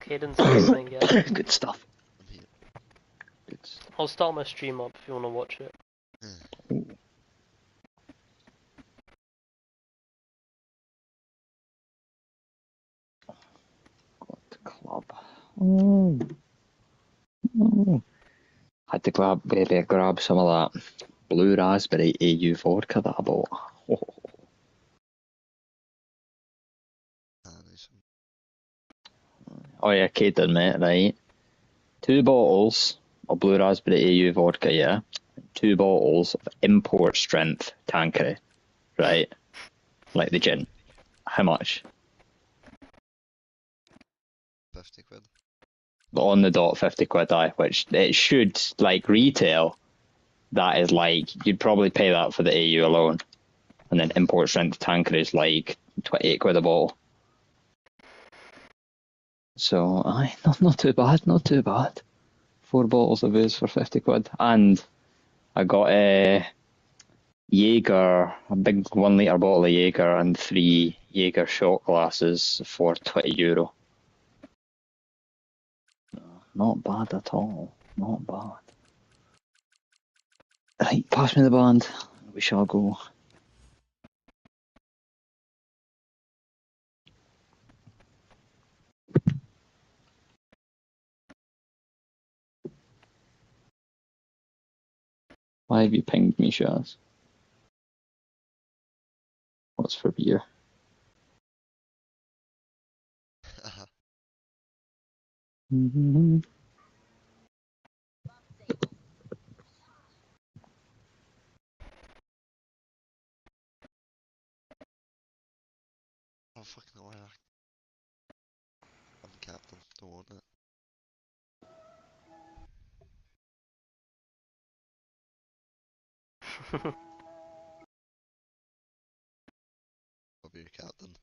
Caden's listening, yeah. Good stuff. I'm here. Good stuff. I'll start my stream up if you want to watch it. Got the club. Had to grab some of that blue raspberry AU vodka that I bought. Oh yeah, Caden, mate, right? 2 bottles of blue raspberry AU vodka, yeah? 2 bottles of import strength Tanqueray, right? Like the gin. How much? 50 quid. On the dot, 50 quid, which it should, like, retail, that is like, you'd probably pay that for the AU alone. And then import strength Tanqueray is like 28 quid a bottle. So, not too bad, not too bad. 4 bottles of booze for 50 quid. And I got a Jaeger, a big 1 litre bottle of Jaeger and 3 Jaeger shot glasses for €20. Not bad at all. Not bad. Right, pass me the band. We shall go. Why have you pinged me, Shaz? What's for beer? Oh, fucking liar. I'm captain, don't want it. I'll be your captain.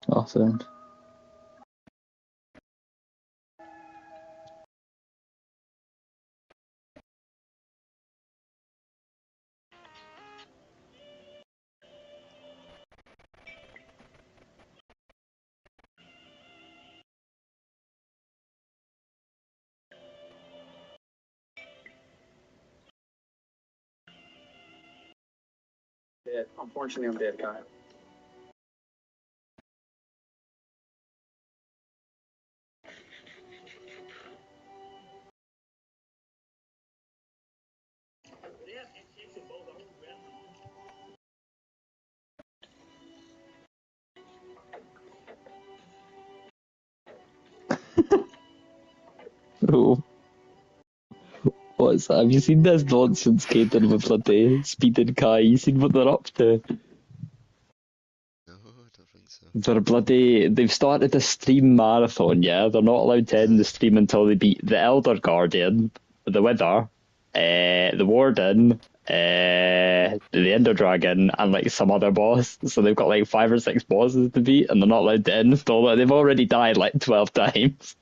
Awesome. Dead. Unfortunately, I'm dead, Kyle. Bro. What's that? Have you seen this nonsense Caden with bloody speeding Kai? You seen what they're up to? No, I don't think so. They've started a stream marathon, yeah? They're not allowed to end the stream until they beat the Elder Guardian, the Wither, the Warden, the Ender Dragon, and like some other boss. So they've got like 5 or 6 bosses to beat, and they're not allowed to end. So they've already died like 12 times.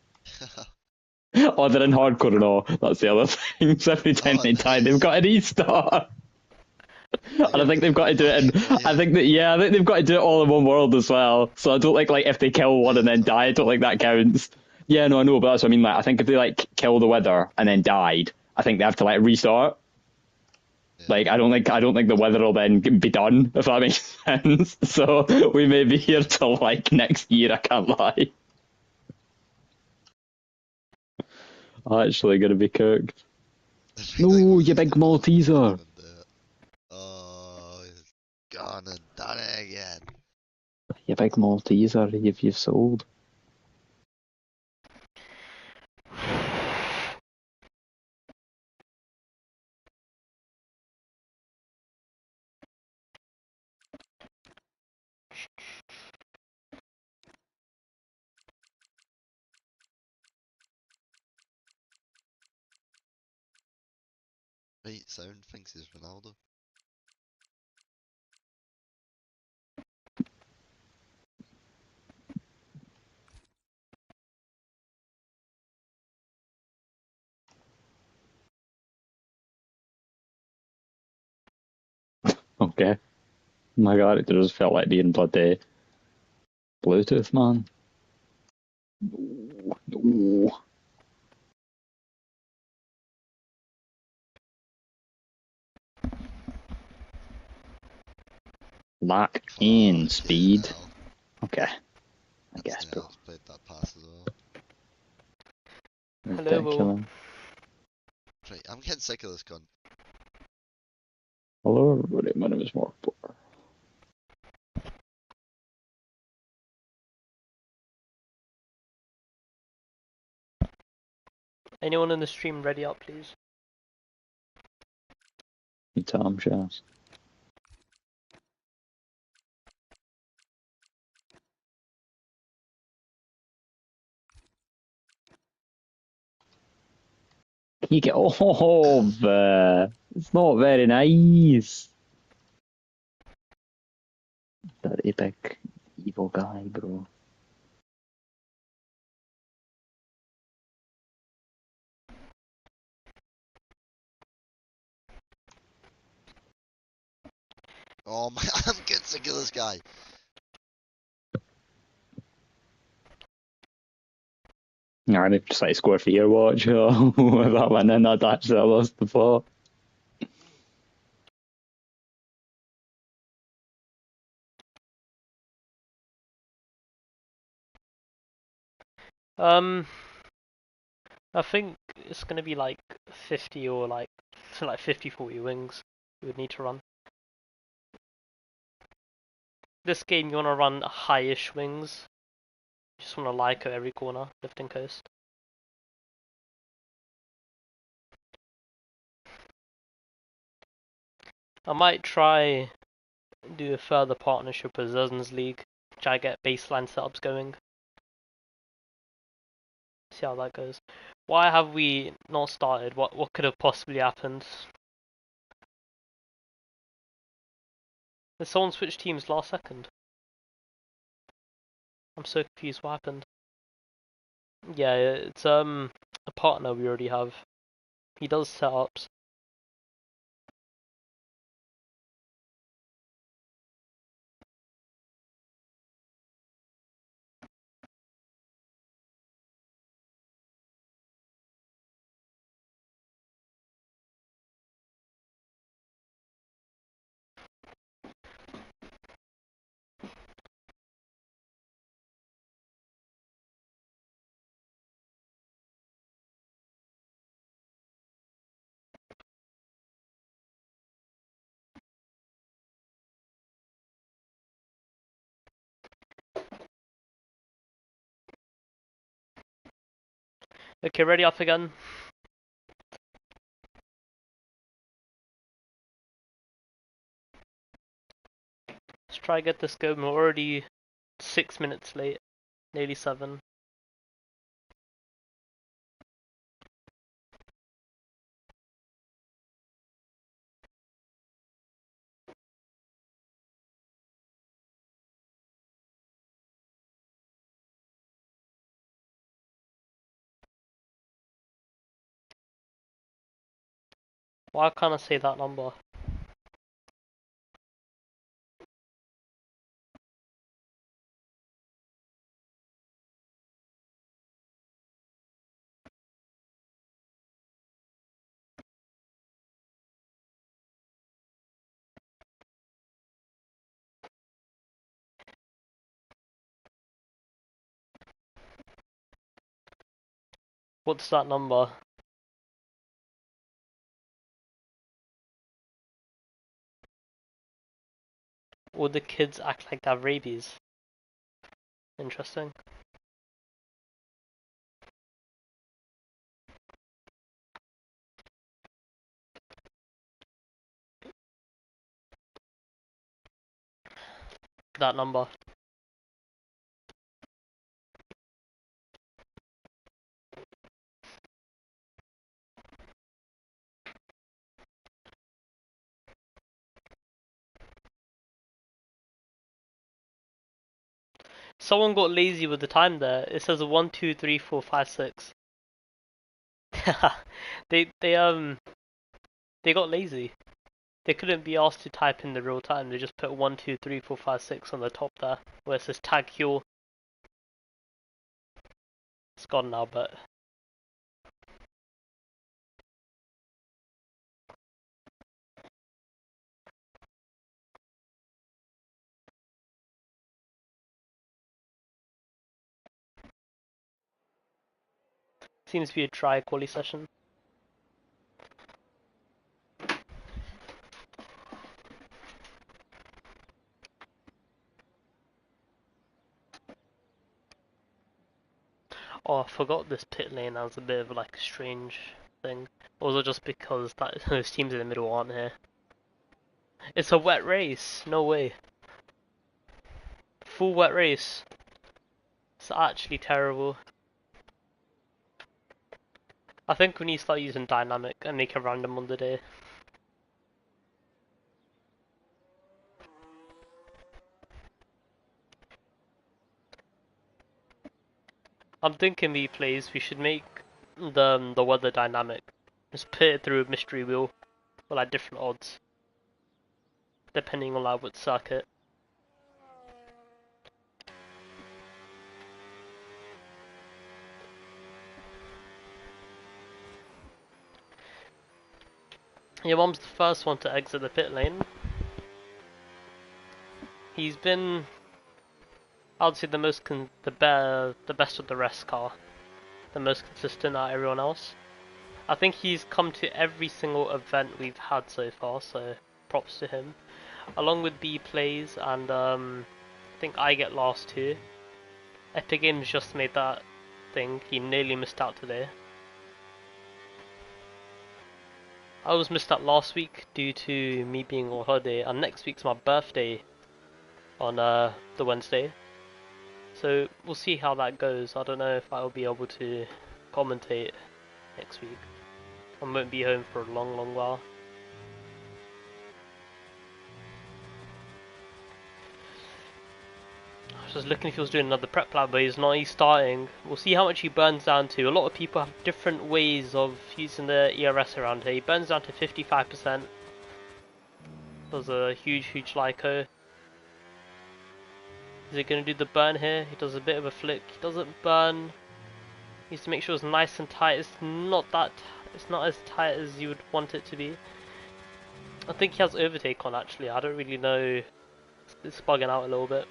Oh, they're in hardcore and all. That's the other thing. So every time they die, they've got an restart. And I think they've got to do it in. I think they've got to do it all in one world as well. So I don't like if they kill one and then die. I don't think that counts. Yeah, no, I know, but that's what I mean. Like, I think if they like kill the Wither and then died, I think they have to like restart. Yeah. Like, I don't think the Wither will then be done, if that makes sense. So we may be here till like next year. I can't lie. I'm actually gonna be cooked. No, you big Malteser. Oh, he's gone and done it again. You big Malteser, you've sold. Right, sound thinks he's Ronaldo. Okay. My god, it just felt like being bloody Bluetooth, man. No, no. Lack and speed. Hell. Okay. I That's guess, bro. nails. Played that pass as well. Hello, Will. Ridiculous. Right, I'm getting sick of this gun. Hello, everybody. My name is Mark Bohr. Anyone in the stream ready up, please? You Tom Shots. Can you get off? It's not very nice. That epic evil guy, bro. Oh my, I'm getting sick of this guy. Yeah, I just like score for your watch. That one in, I'd actually lost the plot. I think it's gonna be like 50 or like 50-40 wings you would need to run. This game you wanna run high-ish wings. You just wanna like at every corner, lifting coast. I might try do a further partnership with Zesn's League, try get baseline setups going. See how that goes. Why have we not started? What could have possibly happened? Did someone switch teams last second? I'm so confused what happened. Yeah, it's a partner we already have. He does setups. Okay, ready off again. Let's try get this going. We're already 6 minutes late, nearly 7. Why can't I say that number? What's that number? All the kids act like they have rabies. Interesting. That number. Someone got lazy with the time there. It says 1, 2, 3, 4, 5, 6. they they got lazy. They couldn't be asked to type in the real time. They just put 1, 2, 3, 4, 5, 6 on the top there, where it says tag cure. It's gone now, but seems to be a dry quali session. Oh, I forgot this pit lane has a bit of like a strange thing. Or was it just because that those teams in the middle aren't here? It's a wet race. No way. Full wet race. It's actually terrible. I think we need to start using dynamic and make a random on the day. I'm thinking we should make the weather dynamic. Just put it through a mystery wheel with like different odds, depending on like what circuit. Your mom's the first one to exit the pit lane. He's been, I would say, the best of the rest car, the most consistent out of everyone else. I think he's come to every single event we've had so far, so props to him. Along with B plays and I think I get last too. Epic Games just made that thing. He nearly missed out today. I was missed out last week due to me being on holiday, and next week's my birthday on the Wednesday. So we'll see how that goes. I don't know if I'll be able to commentate next week. I won't be home for a long while. I was just looking if he was doing another prep lab, but he's not. He's starting. We'll see how much he burns down to. A lot of people have different ways of using the ERS around here. He burns down to 55%. Does a huge Lyco. Is he going to do the burn here? He does a bit of a flick. He doesn't burn. He needs to make sure it's nice and tight. It's not as tight as you would want it to be. I think he has overtake on actually. I don't really know. It's bugging out a little bit.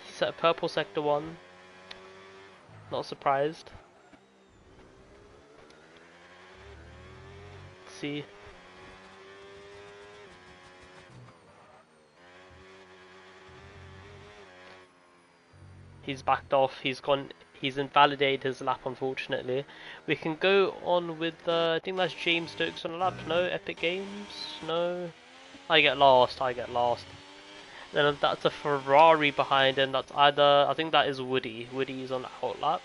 He set a purple sector 1. Not surprised. Let's see. He's backed off. He's invalidated his lap, unfortunately. We can go on with, I think that's James Stokes on the lap. No, Epic Games? No. I get lost. Then that's a Ferrari behind him. That's either, I think that is Woody. Woody is on that hot lap.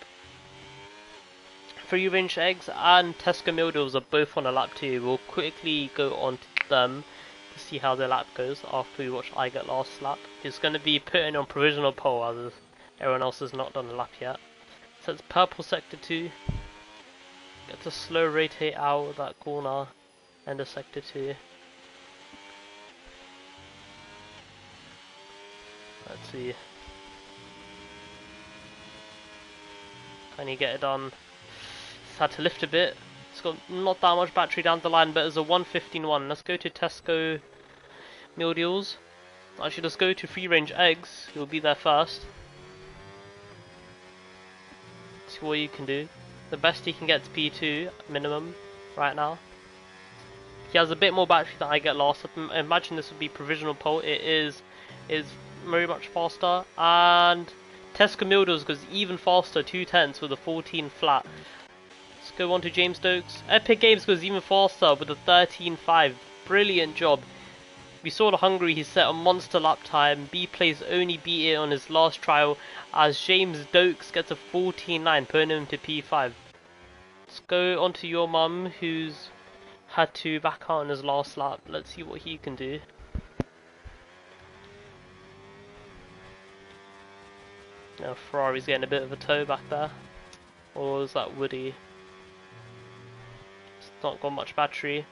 Free Range Eggs and Tesco Mildles are both on a lap too. We'll quickly go on to them to see how their lap goes after we watch I Get Last lap. It's going to be putting on provisional pole as everyone else has not done a lap yet. So it's purple sector 2. Gets a slow rotate out of that corner. End of sector 2. Let's see. Can he get it done? It's had to lift a bit. It's got not that much battery down the line, but it's a 115.1. Let's go to Tesco meal deals. Actually, let's go to Free Range Eggs. He'll be there first. See what you can do. The best he can get to P2 minimum right now. He has a bit more battery than I Get Last. I imagine this would be provisional pole. It is very much faster, and Tesco Mildles goes even faster, 2/10 with a 14 flat. Let's go on to James Stokes. Epic Games goes even faster with a 13.5. Brilliant job. We saw the Hungary, he set a monster lap time. B plays only beat it on his last trial as James Stokes gets a 14.9, putting him to P5. Let's go on to your mum, who's had to back out on his last lap. Let's see what he can do. Now Ferrari's getting a bit of a tow back there. Or is that Woody? It's not got much battery.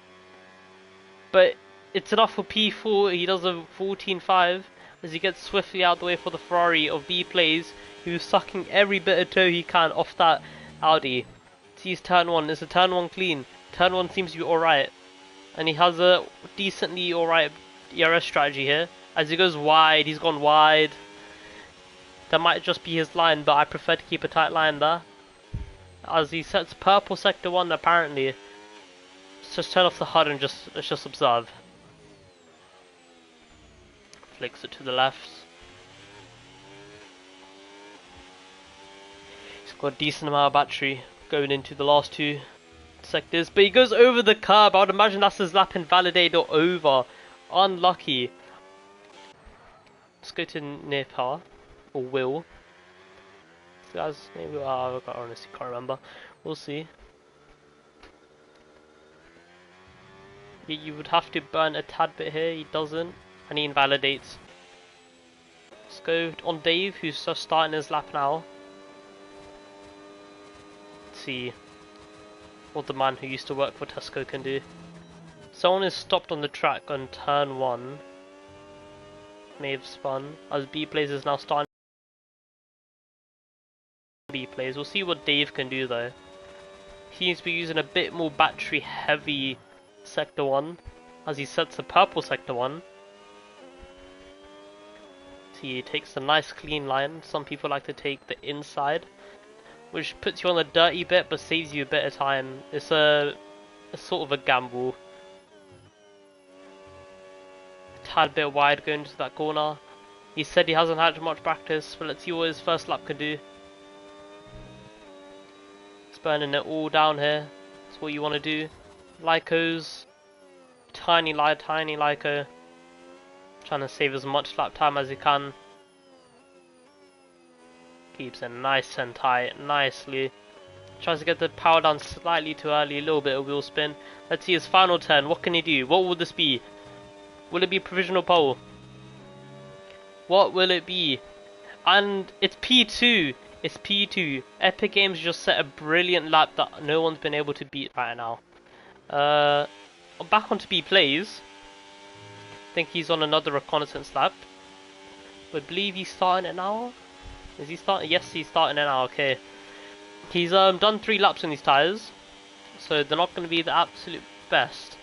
But it's enough for P4, he does a 14.5. as he gets swiftly out the way for the Ferrari of B plays, who's sucking every bit of toe he can off that Audi. Sees turn 1, is a turn 1 clean? Turn 1 seems to be alright, and he has a decently alright ERS strategy here. As he goes wide, he's gone wide. That might just be his line, but I prefer to keep a tight line there. As he sets purple sector 1 apparently. Let's just turn off the HUD and let's just observe. Flicks it to the left. He's got a decent amount of battery going into the last 2 sectors, but he goes over the curb. I would imagine that's his lap invalidated or over. Unlucky. Let's go to Nepal, or Will. Guys, maybe I honestly can't remember. We'll see. You would have to burn a tad bit here. He doesn't, and he invalidates. Let's go on Dave, who's just starting his lap now. Let's see what the man who used to work for Tesco can do. Someone is stopped on the track on turn 1. May have spun, as B plays is now starting. B plays. We'll see what Dave can do though. He seems to be using a bit more battery heavy sector 1, as he sets the purple sector 1. He takes a nice clean line. Some people like to take the inside, which puts you on the dirty bit but saves you a bit of time. It's a sort of a gamble. Tad bit wide going to that corner. He said he hasn't had much practice, but let's see what his first lap can do. It's burning it all down here. That's what you want to do. Lyco's tiny Lyco. Trying to save as much lap time as he can. Keeps it nice and tight, nicely. Tries to get the power down slightly too early, a little bit of wheel spin. Let's see his final turn. What can he do? What will this be? Will it be provisional pole? What will it be? And it's P2. It's P2. Epic Games just set a brilliant lap that no one's been able to beat right now. Back onto B plays. I think he's on another reconnaissance lap. I believe he's starting it now. Is he starting? Yes, he's starting it now. Okay. He's done 3 laps on these tyres, so they're not going to be the absolute best.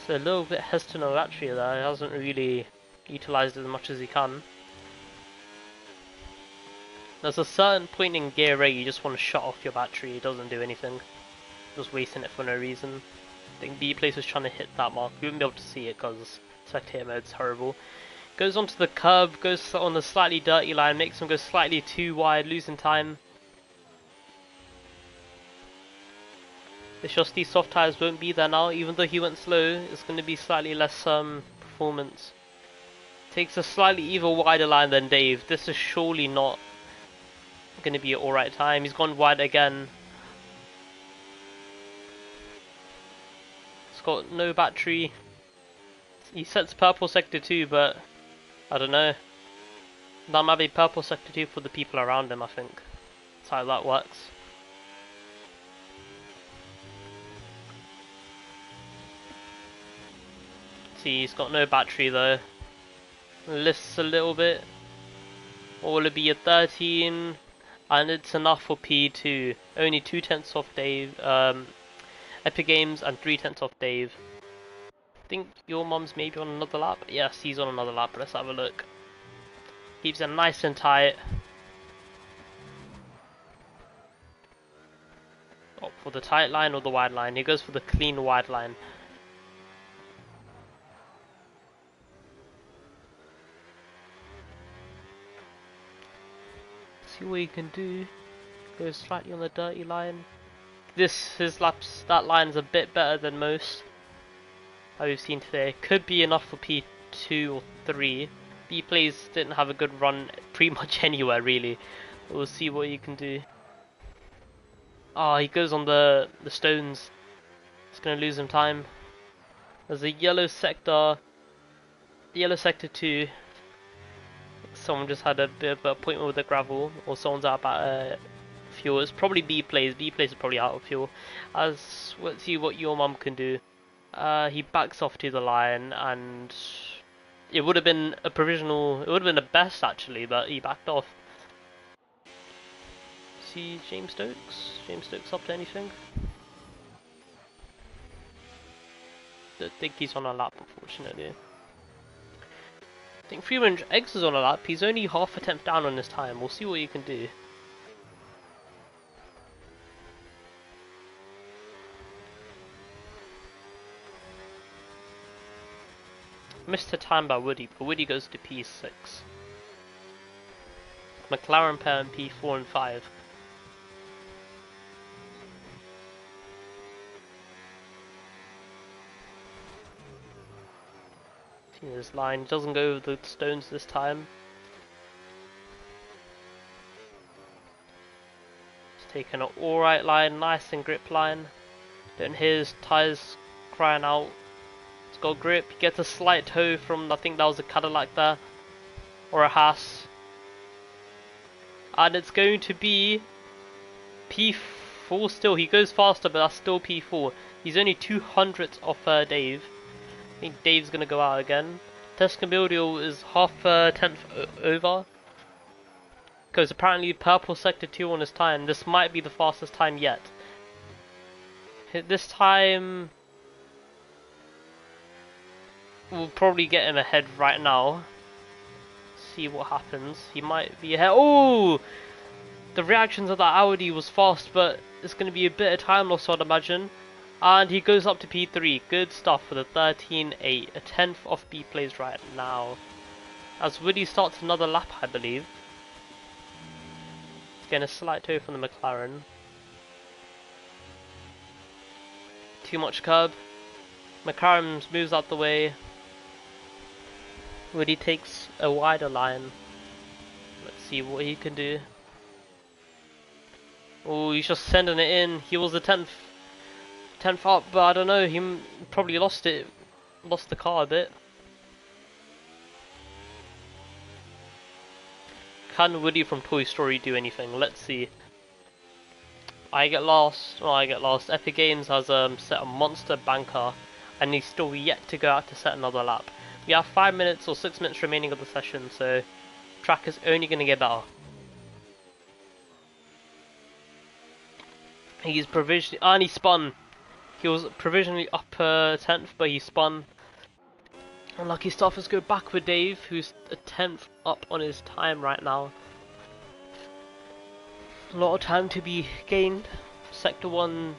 So a little bit hesitant on battery there. He hasn't really utilised it as much as he can. There's a certain point in gear 8 you just want to shut off your battery. It doesn't do anything. Just wasting it for no reason. I think B place was trying to hit that mark. You wouldn't be able to see it because spectator mode's horrible. Goes onto the curb, goes on the slightly dirty line, makes him go slightly too wide, losing time. It's just these soft tyres won't be there now. Even though he went slow, it's going to be slightly less performance. Takes a slightly even wider line than Dave. This is surely not going to be an alright time. He's gone wide again. It's got no battery. He sets purple sector 2, but I don't know. That might be purple sector 2 for the people around him, I think. That's how that works. See, he's got no battery though. Lifts a little bit. Or will it be a 13? And it's enough for P2. Only 2/10 off Dave. Epic Games and 3/10 off Dave. I think your mum's maybe on another lap. Yes, he's on another lap. Let's have a look. Keeps it nice and tight. Oh, for the tight line or the wide line? He goes for the clean wide line. See what he can do. Goes slightly on the dirty line. His laps, that line's a bit better than most that we've seen today. Could be enough for P2 or 3. B plays didn't have a good run pretty much anywhere really. We'll see what he can do. Oh, he goes on the stones. It's gonna lose him time. There's a yellow sector 2. Someone just had a bit of an appointment with the gravel, or someone's out about fuel. It's probably B plays. B plays are probably out of fuel. Let's see what your mum can do. He backs off to the line and It would have been a provisional. It would have been the best actually, but he backed off. See James Stokes. James Stokes up to anything? Don't think he's on a lap, unfortunately. I think Freeman Eggs is on a lap. He's only half a tenth down on his time. We'll see what he can do. Missed a time by Woody, but Woody goes to P6. McLaren pair in P4 and 5. See this line, doesn't go over the stones this time. He's taken an alright line, nice and grip line. Don't hear his tyres crying out. He's got grip, he gets a slight toe from, I think that was a Cadillac there. Or a Haas. And it's going to be P4 still. He goes faster, but that's still P4. He's only 200th off Dave. I think Dave's going to go out again. Tesco is half a tenth over. Because apparently purple sector 2 on his time. This might be the fastest time yet. This time we'll probably get him ahead right now. See what happens. He might be ahead. Oh! The reactions of that Audi was fast, but it's going to be a bit of time loss, I'd imagine. And he goes up to P3. Good stuff for the 13.8. A tenth off B plays right now. As Woody starts another lap, I believe. He's getting a slight toe from the McLaren. Too much curb. McLaren moves out the way. Woody takes a wider line. Let's see what he can do. Oh, he's just sending it in. He was the 10th up, but I don't know. He probably lost the car a bit. Can Woody from Toy Story do anything? Let's see. I get lost. Epic Games has set a monster banker, and he's still yet to go out to set another lap. We have 5 minutes or 6 minutes remaining of the session, so track is only going to get better. He's provisionally, and he spun. He was provisionally up 10th, but he spun. Unlucky stuff. Let's go back with Dave, who's a 10th up on his time right now. A lot of time to be gained. Sector 1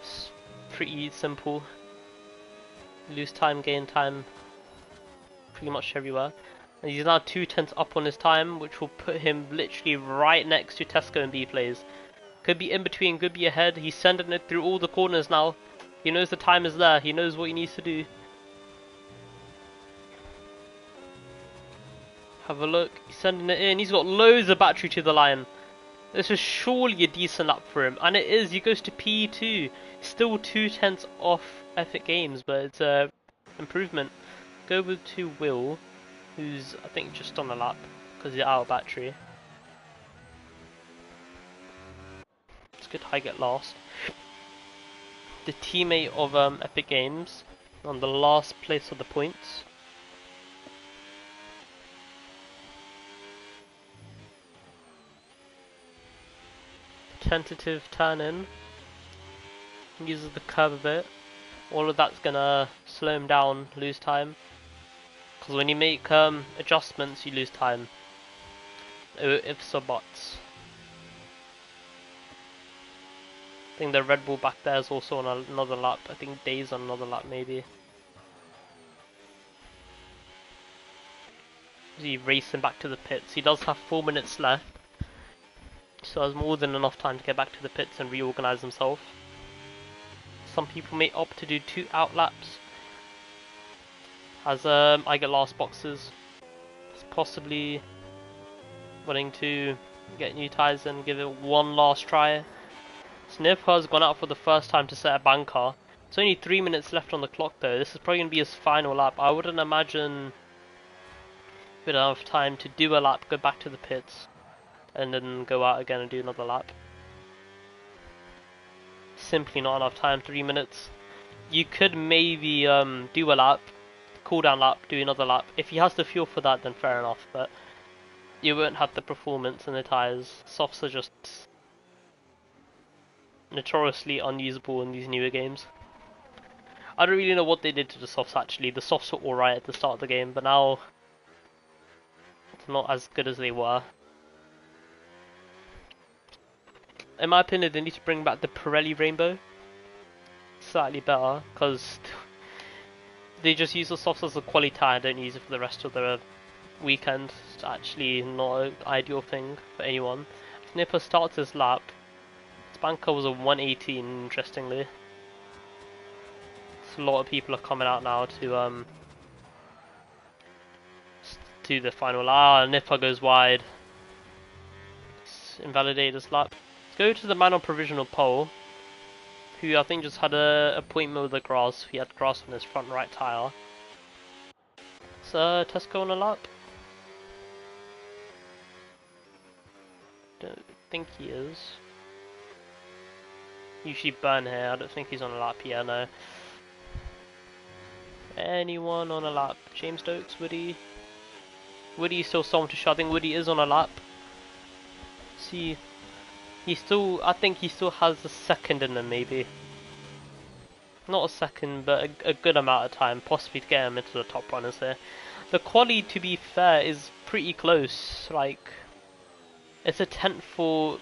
is pretty simple. Lose time, gain time. Pretty much everywhere. And he's now 2/10 up on his time, which will put him literally right next to Tesco and B plays. Could be in between, could be ahead. He's sending it through all the corners now. He knows the time is there. He knows what he needs to do. Have a look. He's sending it in. He's got loads of battery to the line. This is surely a decent lap for him. And it is. He goes to P2. Still 2/10 off Epic Games, but it's a improvement. Go over to Will, who's I think just on a lap because he's out of battery. It's good I get last. The teammate of Epic Games on the last place of the points. Tentative turn in. Uses the curb a bit. All of that's gonna slow him down, lose time. Because when you make adjustments, you lose time. Ifs or buts. I think the Red Bull back there is also on another lap. I think Dave's on another lap maybe. Is he racing back to the pits? He does have 4 minutes left. So has more than enough time to get back to the pits and reorganize himself. Some people may opt to do 2 out laps. As I get last boxes. It's possibly wanting to get new tyres and give it one last try. Sniff has gone out for the first time to set a banker. It's only 3 minutes left on the clock though. This is probably going to be his final lap. I wouldn't imagine with enough time to do a lap, go back to the pits, and then go out again and do another lap. Simply not enough time, 3 minutes. You could maybe do a lap, cool down lap, do another lap. If he has the fuel for that, then fair enough, but you won't have the performance in the tyres. Softs are just notoriously unusable in these newer games. I don't really know what they did to the softs actually. The softs were alright at the start of the game, but now it's not as good as they were. In my opinion, they need to bring back the Pirelli Rainbow. Slightly better, because they just use the softs as a quality tyre, don't use it for the rest of the weekend. It's actually not an ideal thing for anyone. Nipper starts his lap. His banker was a 118, interestingly. So a lot of people are coming out now to do the final. Nipper goes wide. Let's invalidate his lap. Let's go to the man on provisional pole, who I think just had a appointment with the grass. He had grass on his front right tyre. So Tesco on a lap? Don't think he is. Usually burn here, I don't think he's on a lap here, no. Anyone on a lap? James Stokes, Woody? Woody's still someone to show. I think Woody is on a lap. See, I think he still has a second in him, maybe. Not a second, but a good amount of time, possibly to get him into the top runners here. The quality, to be fair, is pretty close. Like, it's a 10th for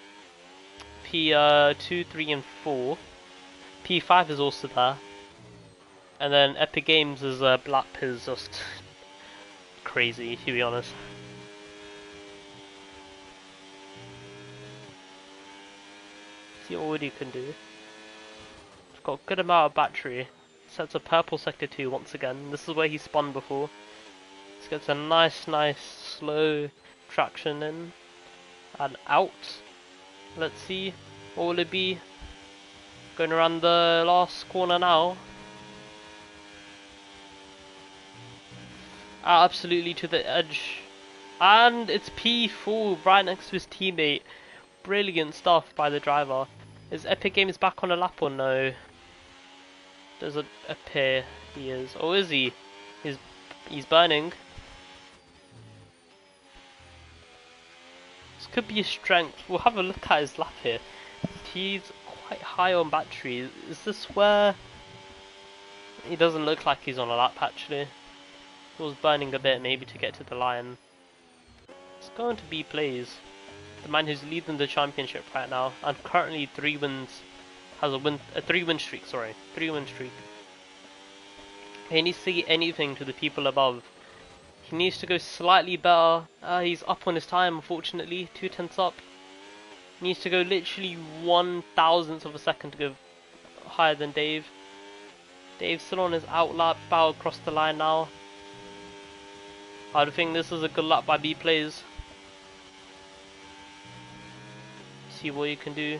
P2, 3, and 4. P5 is also there. And then Epic Games' lap is just crazy, to be honest. See what Woody can do. It's got a good amount of battery. Sets a purple sector 2 once again. This is where he spun before. This gets a nice slow traction in and out. Let's see, what will it be? Going around the last corner now. Absolutely to the edge. And it's P4 right next to his teammate. Brilliant stuff by the driver. Is Epic Games back on a lap or no? Does it appear he is? Or is he? He's burning. This could be his strength. We'll have a look at his lap here. He's quite high on battery. Is this where... He doesn't look like he's on a lap actually. He was burning a bit maybe to get to the line. It's going to be plays. The man who's leading the championship right now and currently 3 wins, has a 3-win streak, sorry, 3-win streak. He needs to get anything to the people above. He needs to go slightly better. He's up on his time, unfortunately, 2/10 up. He needs to go literally 1/1000th of a second to go higher than Dave. Dave's still on his out lap, bow across the line now. I think this is a good lap by B Plays. See what you can do.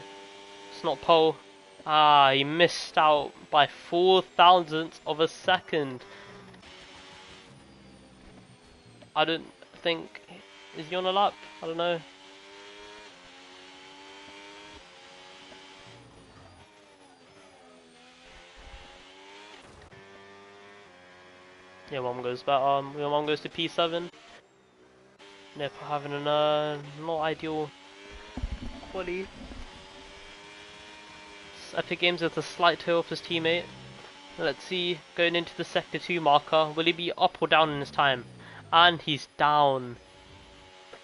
It's not pole. He missed out by 0.004 of a second. I don't think... Is he on a lap? I don't know. Yeah, one goes back. One goes to P7. Nipper having a not ideal quali. Epic Games with a slight toe off his teammate. Let's see, going into the sector 2 marker, will he be up or down in his time? And he's down.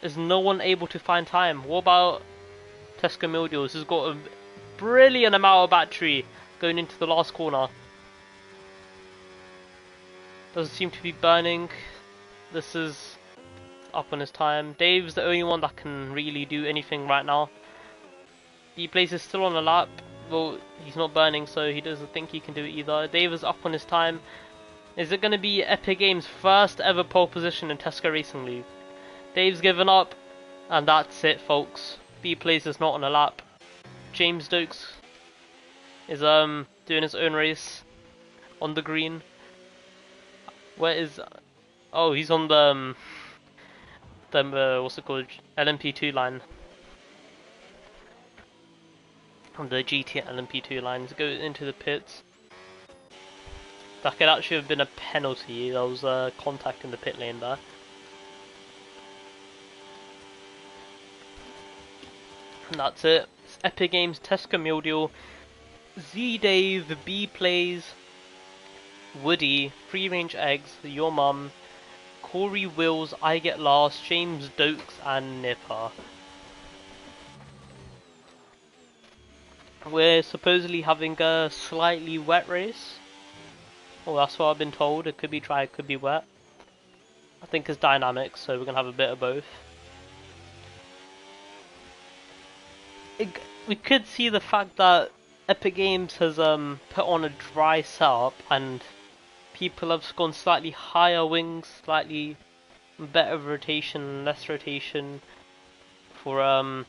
Is no one able to find time? What about Tesco Mildews, who's got a brilliant amount of battery going into the last corner? Doesn't seem to be burning. This is up on his time. Dave's the only one that can really do anything right now. B-Place is still on the lap. Well, he's not burning, so he doesn't think he can do it either. Dave is up on his time. Is it going to be Epic Games' first ever pole position in Tesco Racing League? Dave's given up, and that's it, folks. B-Place is not on a lap. James Stokes is doing his own race on the green. Where is... Oh, he's on the what's it called? LMP2 line. On the GT LMP2 line. To go into the pits. That could actually have been a penalty. There was contact in the pit lane there. And that's it. It's Epic Games, Tesco Mildew, Z-Dave, B Plays, Woody, Free Range Eggs, Your Mum, Corey Wills, I Get Last, James Dokes, and Nipper. We're supposedly having a slightly wet race. Well, that's what I've been told. It could be dry, it could be wet. I think it's dynamic, so we're gonna have a bit of both. We could see the fact that Epic Games has put on a dry setup and people have gone slightly higher wings, slightly better rotation, less rotation for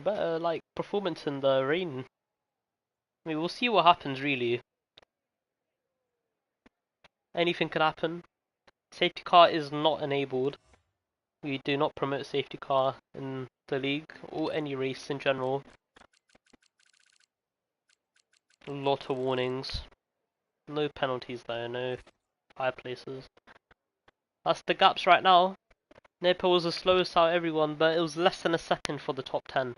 better like performance in the rain. I mean, we'll see what happens really. Anything could happen. Safety car is not enabled. We do not promote safety car in the league or any race in general. A lot of warnings. No penalties though, no high places. That's the gaps right now. Nepo was the slowest out of everyone, but it was less than a second for the top 10.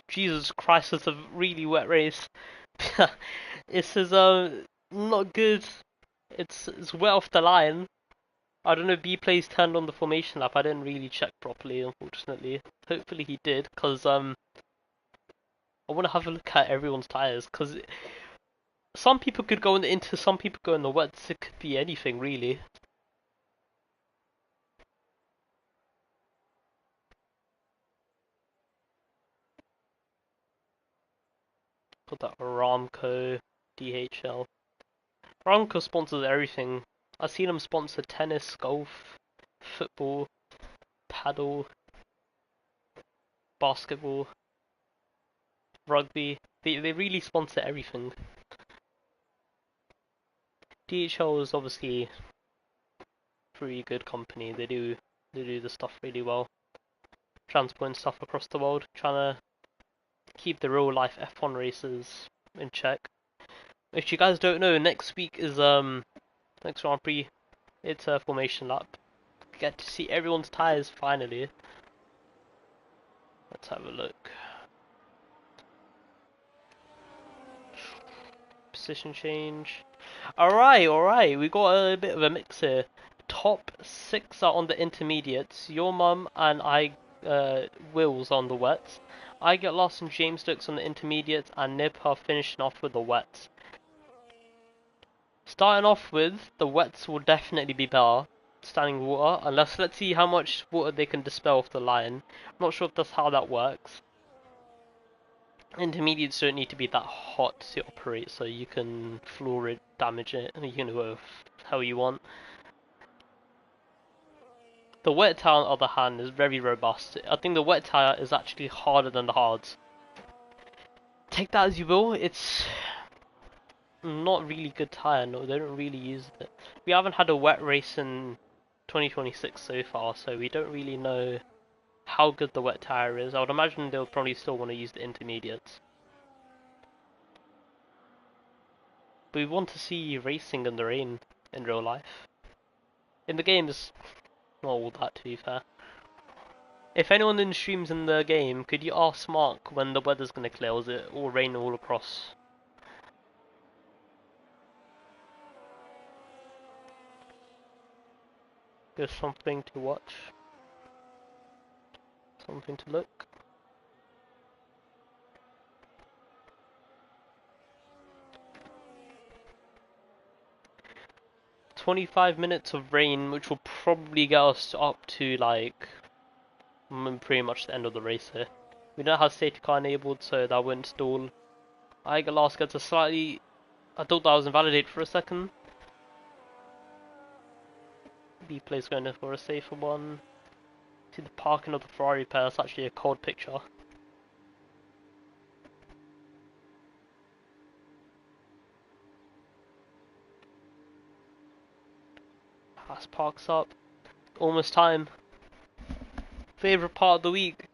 Jesus Christ, it's a really wet race. This is not good. It's wet off the line. I don't know if B plays turned on the formation lap. I didn't really check properly, unfortunately. Hopefully he did, cause I want to have a look at everyone's tires, cause some people could go into, some people go in the wets. It could be anything really. Put that Aramco, DHL. Aramco sponsors everything. I've seen them sponsor tennis, golf, football, paddle, basketball, rugby. They really sponsor everything. DHL is obviously a pretty good company. They do the stuff really well. Transporting stuff across the world, trying to keep the real life F1 races in check. If you guys don't know, next week is next Grand Prix. It's a formation lap. Get to see everyone's tires finally. Let's have a look. Position change. Alright, we got a bit of a mix here. Top 6 are on the intermediates. Your Mum and Wills on the wets. I Get Lost and James Stokes on the intermediates, and Nib are finishing off with the wets. Starting off with, the wets will definitely be better. Standing water, unless let's see how much water they can dispel off the line. I'm not sure if that's how that works. Intermediates don't need to be that hot to operate, so you can floor it, damage it, and you can do whatever hell you want. The wet tire, on the other hand, is very robust. I think the wet tire is actually harder than the hards. Take that as you will, it's not really good tire, no, they don't really use it. We haven't had a wet race in 2026 so far, so we don't really know how good the wet tire is. I would imagine they'll probably still want to use the intermediates. But we want to see racing in the rain in real life. In the game, it's not all that, to be fair. If anyone in streams in the game, could you ask Mark when the weather's going to clear, or is it all rain all across? There's something to watch. Something to look. "25 minutes of rain, which will probably get us up to like pretty much the end of the race here. We don't have safety car enabled, so that won't stall. I Get Last gets a slightly... I thought that was invalidated for a second. B plays going in for a safer one. See the parking of the Ferrari pair, it's actually a cold picture. Haas parks up. Almost time. Favorite part of the week.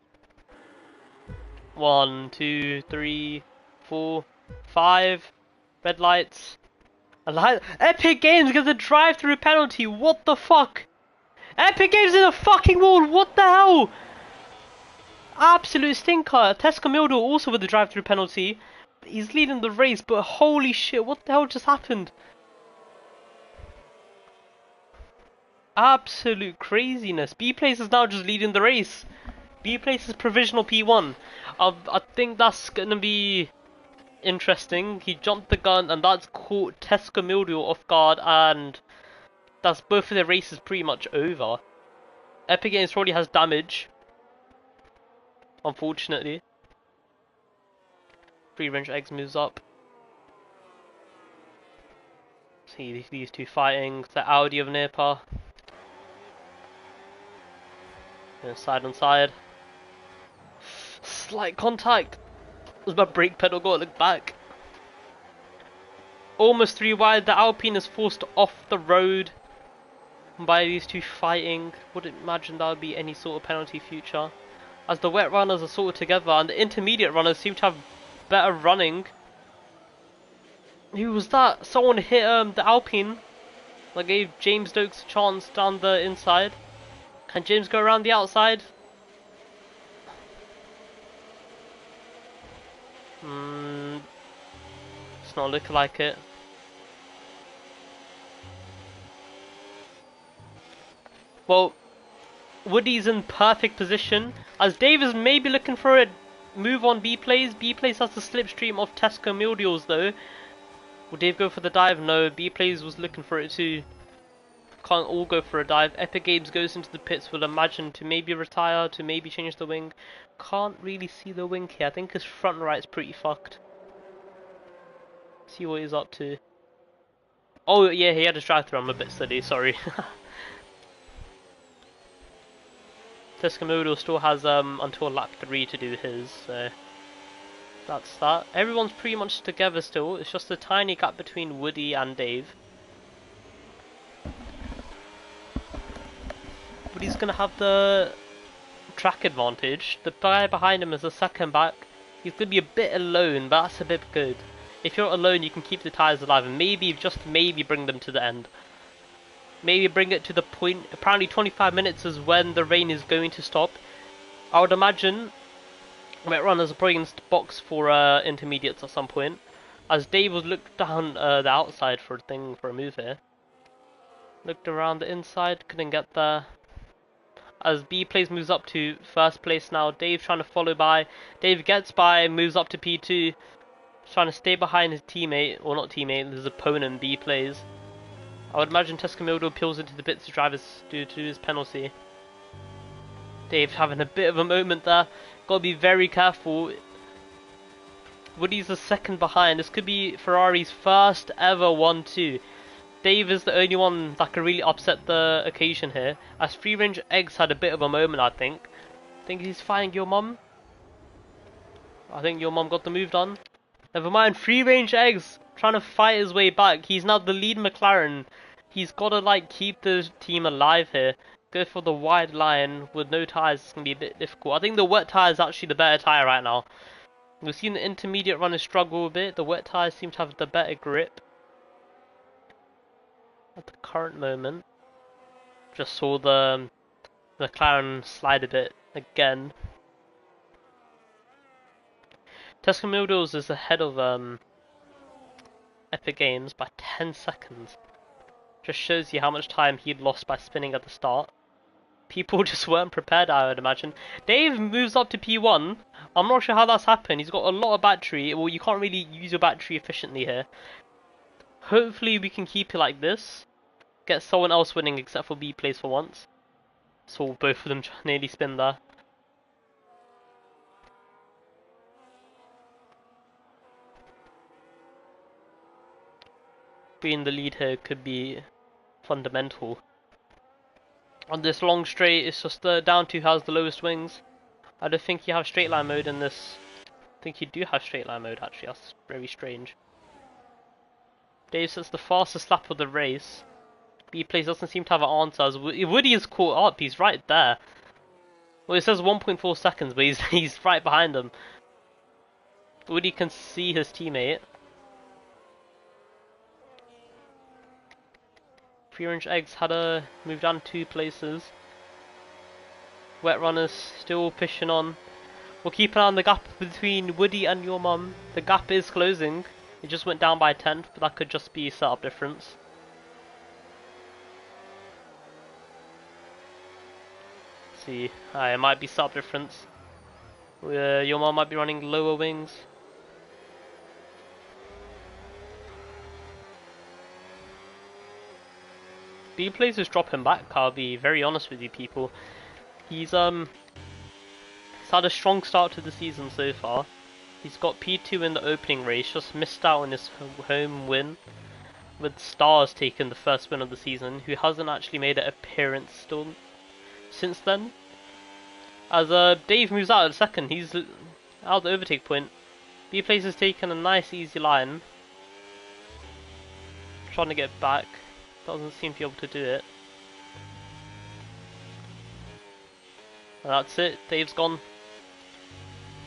1, 2, 3, 4, 5. Red lights. A light. Epic Games gives a drive-through penalty. What the fuck? Epic Games in a fucking wall. What the hell? Absolute stinker. Tesco Mildo also with the drive-through penalty. He's leading the race, but holy shit, what the hell just happened? Absolute craziness. B-Place is now just leading the race. B-Place is provisional P1. I think that's gonna be interesting. He jumped the gun and that's caught Tesco Mildo off guard, and that's both of their races pretty much over. Epic Games probably has damage, unfortunately. Free range eggs moves up. See these two fighting. The Audi of Nepa. Side on side. Slight contact. Was my brake pedal got to look back. Almost 3 wide. The Alpine is forced off the road by these two fighting. Wouldn't imagine that would be any sort of penalty future, as the wet runners are sorted together and the intermediate runners seem to have better running. Who was that? Someone hit the Alpine. That gave James Dokes a chance down the inside. Can James go around the outside? It's not looking like it. Well, Woody's in perfect position, as Dave is maybe looking for a move on B-Plays. B-Plays has the slipstream of Tesco Mildials though. Will Dave go for the dive? No, B-Plays was looking for it too. Can't all go for a dive. Epic Games goes into the pits, will imagine, to maybe retire, to maybe change the wing. Can't really see the wing here. I think his front right's pretty fucked. See what he's up to. Oh yeah, he had his drive through. I'm a bit silly, sorry. Tescomodo still has until lap 3 to do his, so that's that. Everyone's pretty much together still. It's just a tiny gap between Woody and Dave. Woody's gonna have the track advantage. The guy behind him is a second back. He's gonna be a bit alone, but that's a bit good. If you're alone, you can keep the tyres alive and maybe, just maybe, bring them to the end. Maybe bring it to the point. Apparently 25 minutes is when the rain is going to stop. I would imagine wet runners are probably going to box for intermediates at some point, as Dave was looked down the outside for a move here. Looked around the inside, couldn't get there. As B-Plays moves up to first place now. Dave trying to follow by. Dave gets by, moves up to P2. Trying to stay behind his teammate, or not teammate, his opponent, B-Plays. I would imagine Tescomodo peels into the pits to drive due to his penalty. Dave having a bit of a moment there. Got to be very careful. Woody's a second behind. This could be Ferrari's first ever 1-2. Dave is the only one that could really upset the occasion here, as Free Range Eggs had a bit of a moment, I think. Think he's fighting your mum? I think your mum got the move done. Never mind, Free Range Eggs trying to fight his way back. He's now the lead McLaren. He's got to like keep the team alive here. Go for the wide line with no tyres. It's going to be a bit difficult. I think the wet tyre is actually the better tyre right now. We've seen the intermediate runners struggle a bit. The wet tyres seem to have the better grip at the current moment. Just saw the McLaren slide a bit again. Tesco Mildos is ahead of Epic Games by 10 seconds. Just shows you how much time he'd lost by spinning at the start. People just weren't prepared, I would imagine. Dave moves up to P1. I'm not sure how that's happened. He's got a lot of battery. Well, you can't really use your battery efficiently here. Hopefully we can keep it like this. Get someone else winning except for B-Plays for once. Saw both of them nearly spin there. Being the lead here could be fundamental. On this long straight, it's just the down two has the lowest wings. I don't think you have straight line mode in this. I think you do have straight line mode actually, that's very strange. Dave sets the fastest lap of the race. B-Place doesn't seem to have an answer as Woody is caught up, he's right there. Well, it says 1.4 seconds, but he's right behind him. Woody can see his teammate. Free Range Eggs had a move down 2 places. Wet Runners still pushing on. We'll keep an eye on the gap between Woody and your mum. The gap is closing. It just went down by a tenth, but that could just be setup difference. Let's see, it might be setup difference. Your mum might be running lower wings. B-Plays is dropping back, I'll be very honest with you people. He's had a strong start to the season so far. He's got P2 in the opening race, just missed out on his home win, with Stars taking the first win of the season, who hasn't actually made an appearance still since then. As Dave moves out of the second, he's out of the overtake point. B-Place has taken a nice easy line, trying to get back, doesn't seem to be able to do it. And that's it, Dave's gone.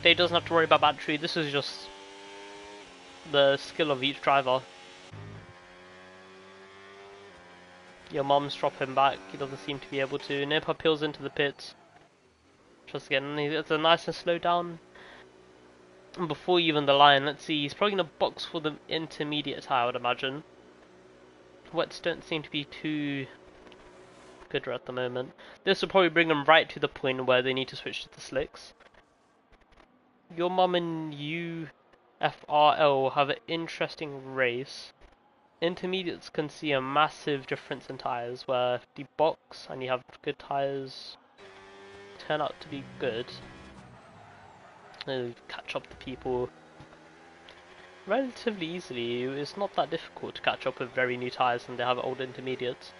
Dave doesn't have to worry about battery, this is just the skill of each driver. Your mum's dropping back, he doesn't seem to be able to. Nipper peels into the pits. Just again, it's a nice and slow down. And before even the line, let's see, he's probably going to box for the intermediate tire, I would imagine. Wets don't seem to be too good at the moment. This will probably bring them right to the point where they need to switch to the slicks. Your mum and UFRL have an interesting race. Intermediates can see a massive difference in tyres, where the box and you have good tyres turn out to be good. They'll catch up to people relatively easily. It's not that difficult to catch up with very new tyres and they have old intermediates.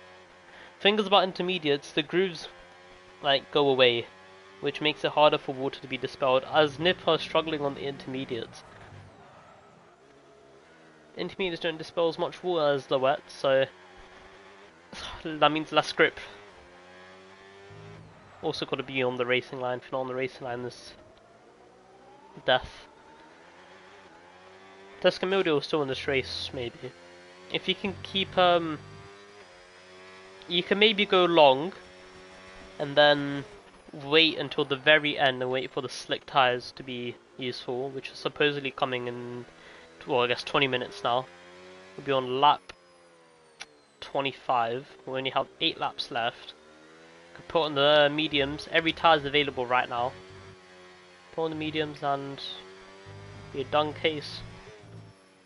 Thing is about intermediates, the grooves go away, which makes it harder for water to be dispelled, as Nipper is struggling on the intermediates. Intermediates don't dispel as much water as the wet, so that means less grip. Also got to be on the racing line. If you're not on the racing line, there's death. Tesco Mildew is still in this race, maybe. If you can keep, you can maybe go long, and then wait until the very end and wait for the slick tyres to be useful, which is supposedly coming in, well, I guess 20 minutes now. We'll be on lap 25. We only have 8 laps left. Could put on the mediums. Every tyre is available right now. Put on the mediums and be a done case.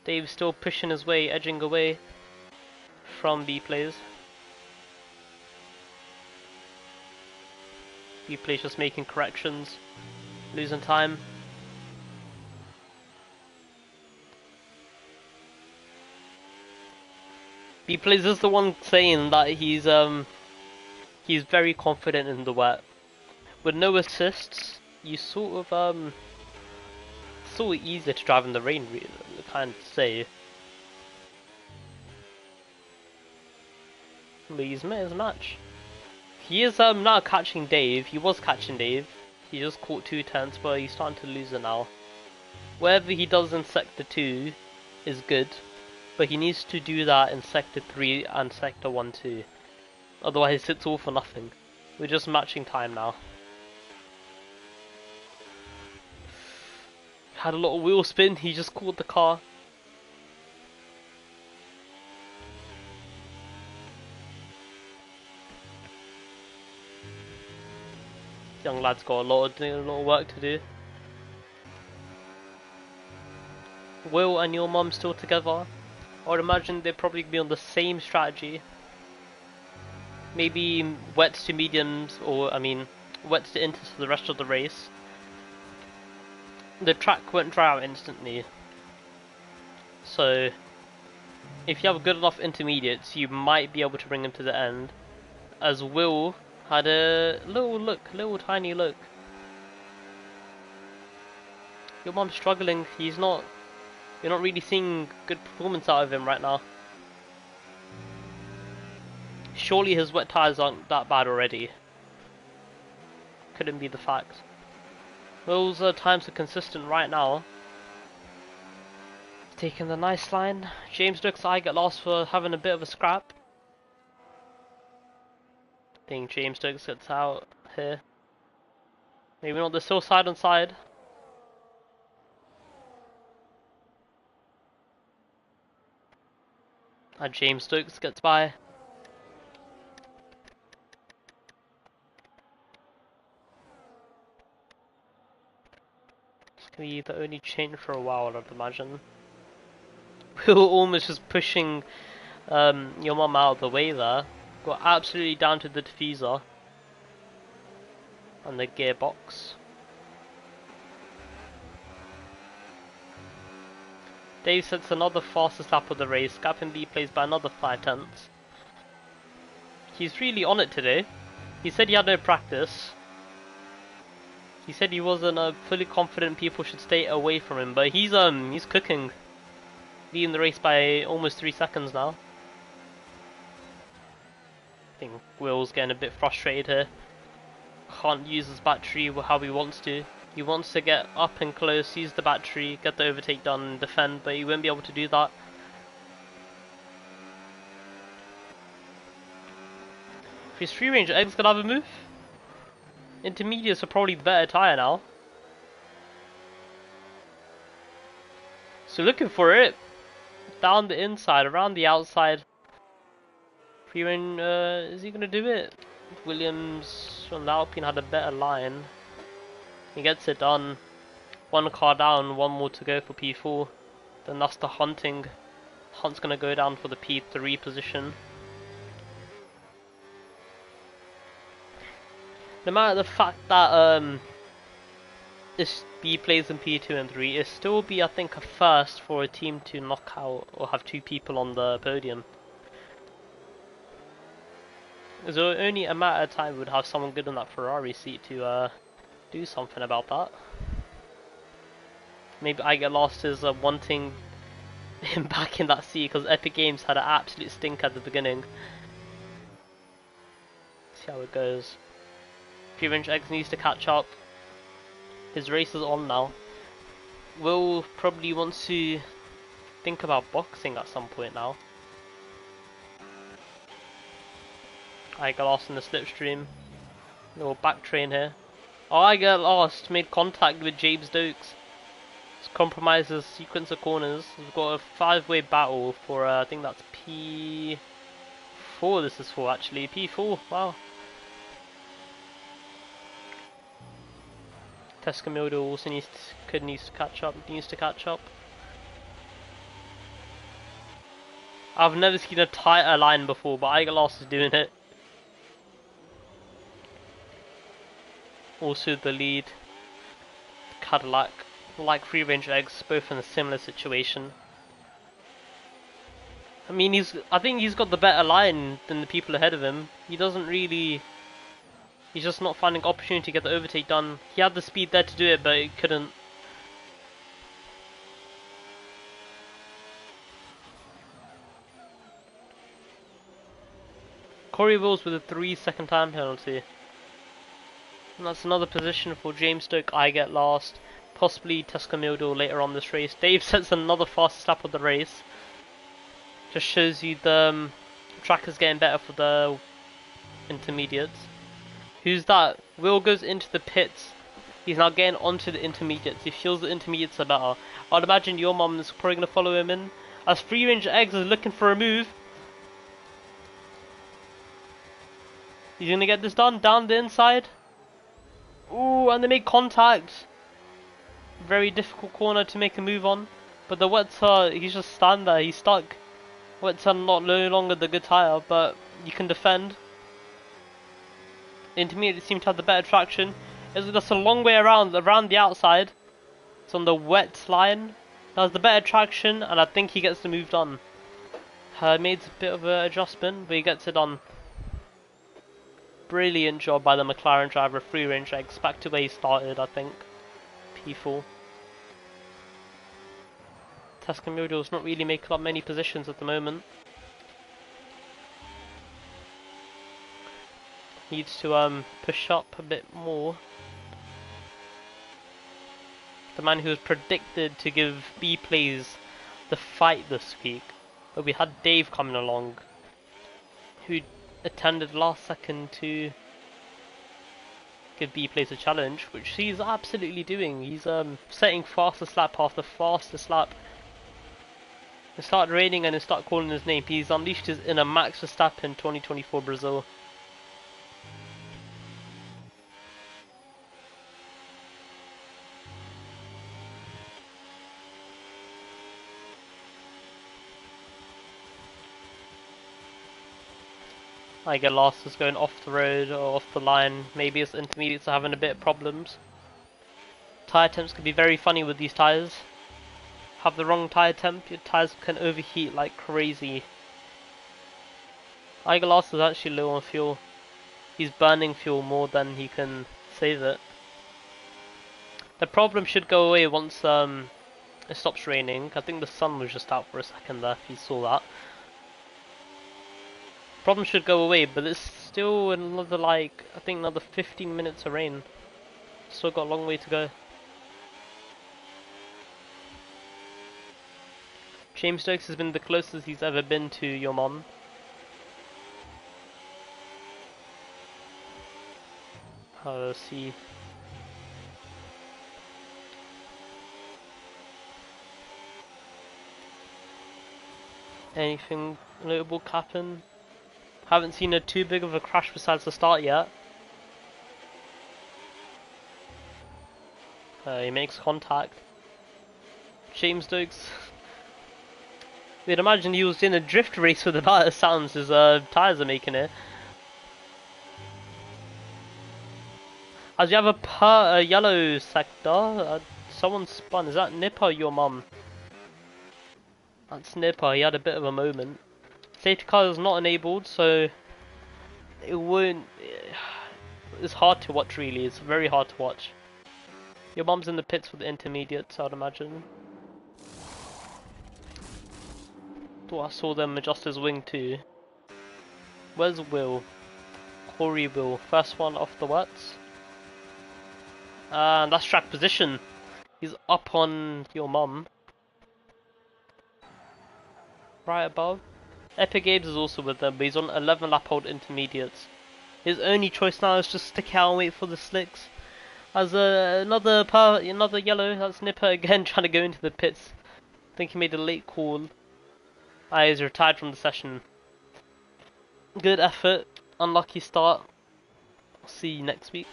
Dave's still pushing his way, edging away from B-Plays. B-Plays just making corrections, losing time. B-Plays is the one saying that he's very confident in the wet. With no assists, you sort of easier to drive in the rain, really, I kind of say. But he's met his match. He is now catching Dave. He was catching Dave. He just caught 2 tenths, but he's starting to lose it now. Whatever he does in Sector 2 is good, but he needs to do that in Sector 3 and Sector 1 too. Otherwise it's all for nothing. We're just matching time now. Had a lot of wheel spin, he just caught the car. Young lad's got a lot of work to do. Will and your mum still together? I would imagine they'd probably be on the same strategy. Maybe wets to mediums, or wets to inters for the rest of the race. The track won't dry out instantly, so if you have good enough intermediates, you might be able to bring them to the end. As Will Had a little tiny look. Your mom's struggling. You're not really seeing good performance out of him right now. Surely his wet tires aren't that bad already. Couldn't be the fact. Will's times are consistent right now. Taking the nice line. James looks I get lost for having a bit of a scrap. I think James Stokes gets out here. Maybe not, they're still side on side. And James Stokes gets by. It's gonna be the only change for a while, I'd imagine. We were almost just pushing your mum out of the way there. Got absolutely down to the diffuser and the gearbox. Dave sets another fastest lap of the race. Gap in B plays by another 5/10. He's really on it today. He said he had no practice. He said he wasn't fully confident people should stay away from him, but he's cooking. Leading the race by almost 3 seconds now. I think Will's getting a bit frustrated here. Can't use his battery how he wants to. He wants to get up and close, use the battery, get the overtake done and defend, but he won't be able to do that. If his free range Egg's gonna have a move. Intermediates are probably the better tyre now. So looking for it. Down the inside, around the outside. Free range, is he gonna do it? Williams on the Alpine had a better line. He gets it done. One car down, one more to go for P4. Then that's the hunting. Hunt's gonna go down for the P3 position. No matter the fact that this B plays in P2 and 3, it still be I think a first for a team to knock out or have 2 people on the podium. So only a matter of time we would have someone good on that Ferrari seat to do something about that. Maybe I get lost as wanting him back in that seat because Epic Games had an absolute stink at the beginning. See how it goes. Free range Eggs needs to catch up. His race is on now. Will probably want to think about boxing at some point now. I get lost in the slipstream. Little back train here. Oh, I get lost. Made contact with James Stokes. This compromises sequence of corners. We've got a 5-way battle for I think that's P4. This is for actually P4. Wow. Tesco also needs to catch up. I've never seen a tighter line before, but I get lost doing it. Also the lead, Cadillac, like Free Range Eggs, both in a similar situation. I mean, I think he's got the better line than the people ahead of him. He doesn't really. He's just not finding opportunity to get the overtake done. He had the speed there to do it, but he couldn't. Corey Wills with a 3-second time penalty. And that's another position for James Stokes. I get last. Possibly Tesco later on this race. Dave sets another fastest lap of the race. Just shows you the track is getting better for the intermediates. Who's that? Will goes into the pits. He's now getting onto the intermediates. He feels the intermediates are better. I'd imagine your mum is probably going to follow him in. As Free Range Eggs is looking for a move. He's going to get this done. Down the inside. Ooh, and they make contact. Very difficult corner to make a move on. But the Wetzer, he's just stand there. He's stuck. Wetzer no longer the good tyre, but you can defend. The intermediate seem to have the better traction. It's just a long way around the outside. It's on the wet line. Has the better traction, and I think he gets the move done. Made a bit of an adjustment, but he gets it done. brilliant job by the McLaren driver, free range eggs, back to where he started, I think. P4. Tesco Muriel's not really making up many positions at the moment. Needs to push up a bit more. The man who was predicted to give B plays the fight this week, but we had Dave coming along, who attended last second to give B plays a challenge, which he's absolutely doing. He's setting fastest lap after fastest lap. It started raining and it started calling his name. He's unleashed his inner Max Verstappen 2024 Brazil. I get lost is going off the road or off the line. Maybe his intermediates are having a bit of problems. Tyre temps can be very funny with these tyres. Have the wrong tyre temp, your tyres can overheat like crazy. Eyeglass is actually low on fuel. He's burning fuel more than he can save it. The problem should go away once it stops raining. I think the sun was just out for a second there, if you saw that. Problem should go away, but it's still another, like, I think another 15 minutes of rain. Still got a long way to go. James Stokes has been the closest he's ever been to your mom. Let's see. Anything notable happen? Haven't seen a too big of a crash besides the start yet. He makes contact. James Stokes. We'd imagine he was in a drift race with about as sounds his tyres are making it. As you have a yellow sector, someone spun. Is that Nipper or your mum? That's Nipper. He had a bit of a moment. Safety car is not enabled, so it won't. It's hard to watch, really. It's very hard to watch. Your mum's in the pits with the intermediates, I'd imagine. Thought I saw them adjust his wing too. Where's Will? Corey Will. First one off the wets. And that's track position. He's up on your mum. Right above. Epic Games is also with them, but he's on 11 lap hold intermediates. His only choice now is just stick out and wait for the slicks. As another yellow, that's Nipper again trying to go into the pits. I think he made a late call. He's retired from the session. Good effort, unlucky start. See you next week.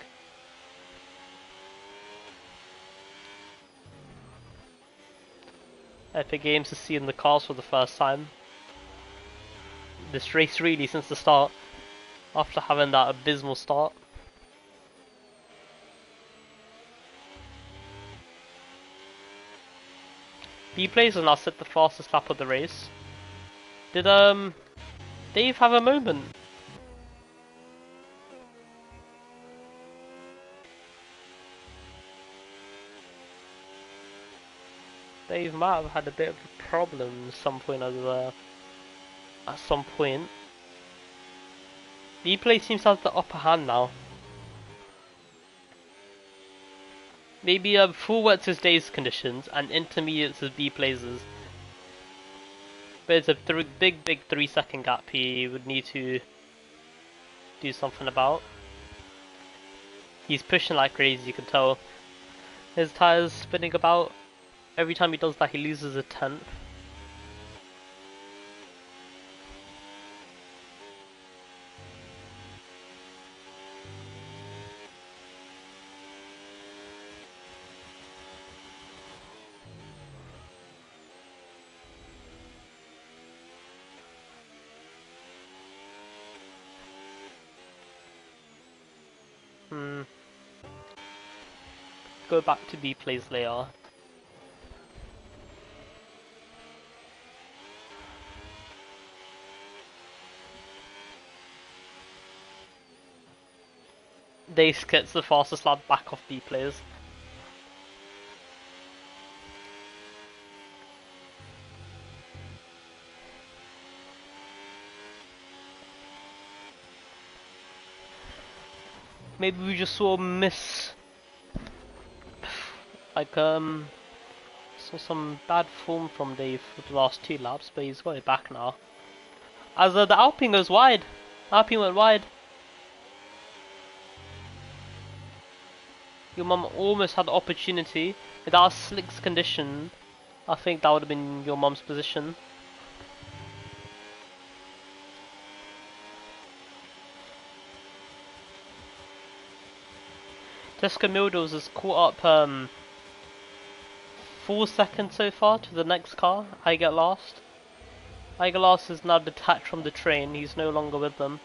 Epic Games is seeing the cars for the first time. This race really since the start, after having that abysmal start. B-Plays has now set the fastest lap of the race. Did Dave have a moment? Dave might have had a bit of a problem at some point over there. At some point. B-Play seems to have the upper hand now. Maybe full wets is Dave's conditions and intermediates is B-Plays'. But it's a big 3-second gap he would need to do something about. He's pushing like crazy, you can tell. His tyres spinning about. Every time he does that he loses a tenth. Go back to B-Plays later. Dace gets the fastest lap back off B players. Maybe we just saw saw some bad form from Dave for the last 2 laps, but he's got it back now. As the Alpine goes wide, Alpine went wide. Your mum almost had the opportunity. Without slicks condition, I think that would have been your mum's position. Tesco Mildos has caught up 4 seconds so far to the next car. I get last. is now detached from the train, he's no longer with them.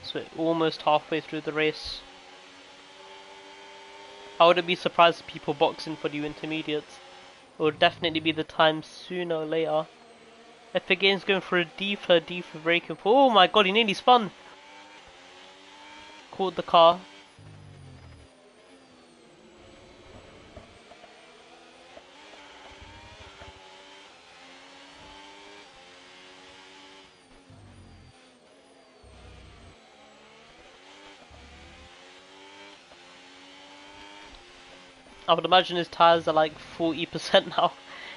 So almost halfway through the race. I wouldn't be surprised if people box in for the intermediates. It will definitely be the time sooner or later. If the game's going for a deeper braking. Oh my god, he nearly spun! Caught the car. I would imagine his tyres are like 40% now.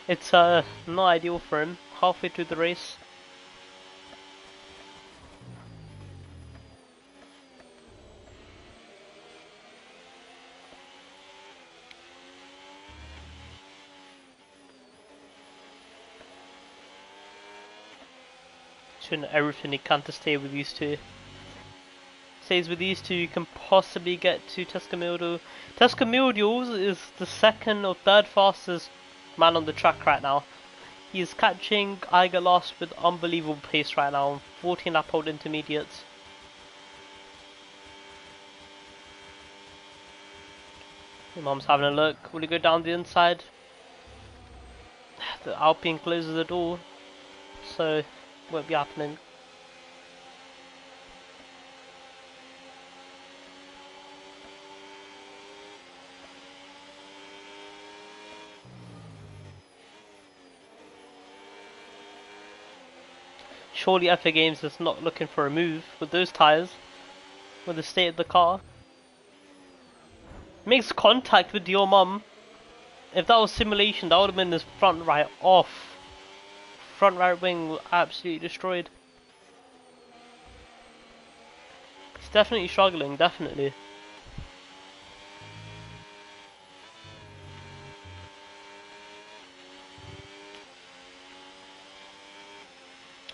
It's not ideal for him. Halfway through the race. Doing everything he can to stay with these two. Stays with these two, you can possibly get to Tesco Mildo is the 2nd or 3rd fastest man on the track right now. He is catching Iger Lost with unbelievable pace right now on 14 lap old intermediates. Your mum's having a look. Will he go down the inside? The Alpine closes the door, so won't be happening. Surely FA Games is not looking for a move with those tyres, with the state of the car. Makes contact with your mum. If that was simulation, that would have been his front right off. Front right wing absolutely destroyed. He's definitely struggling, definitely.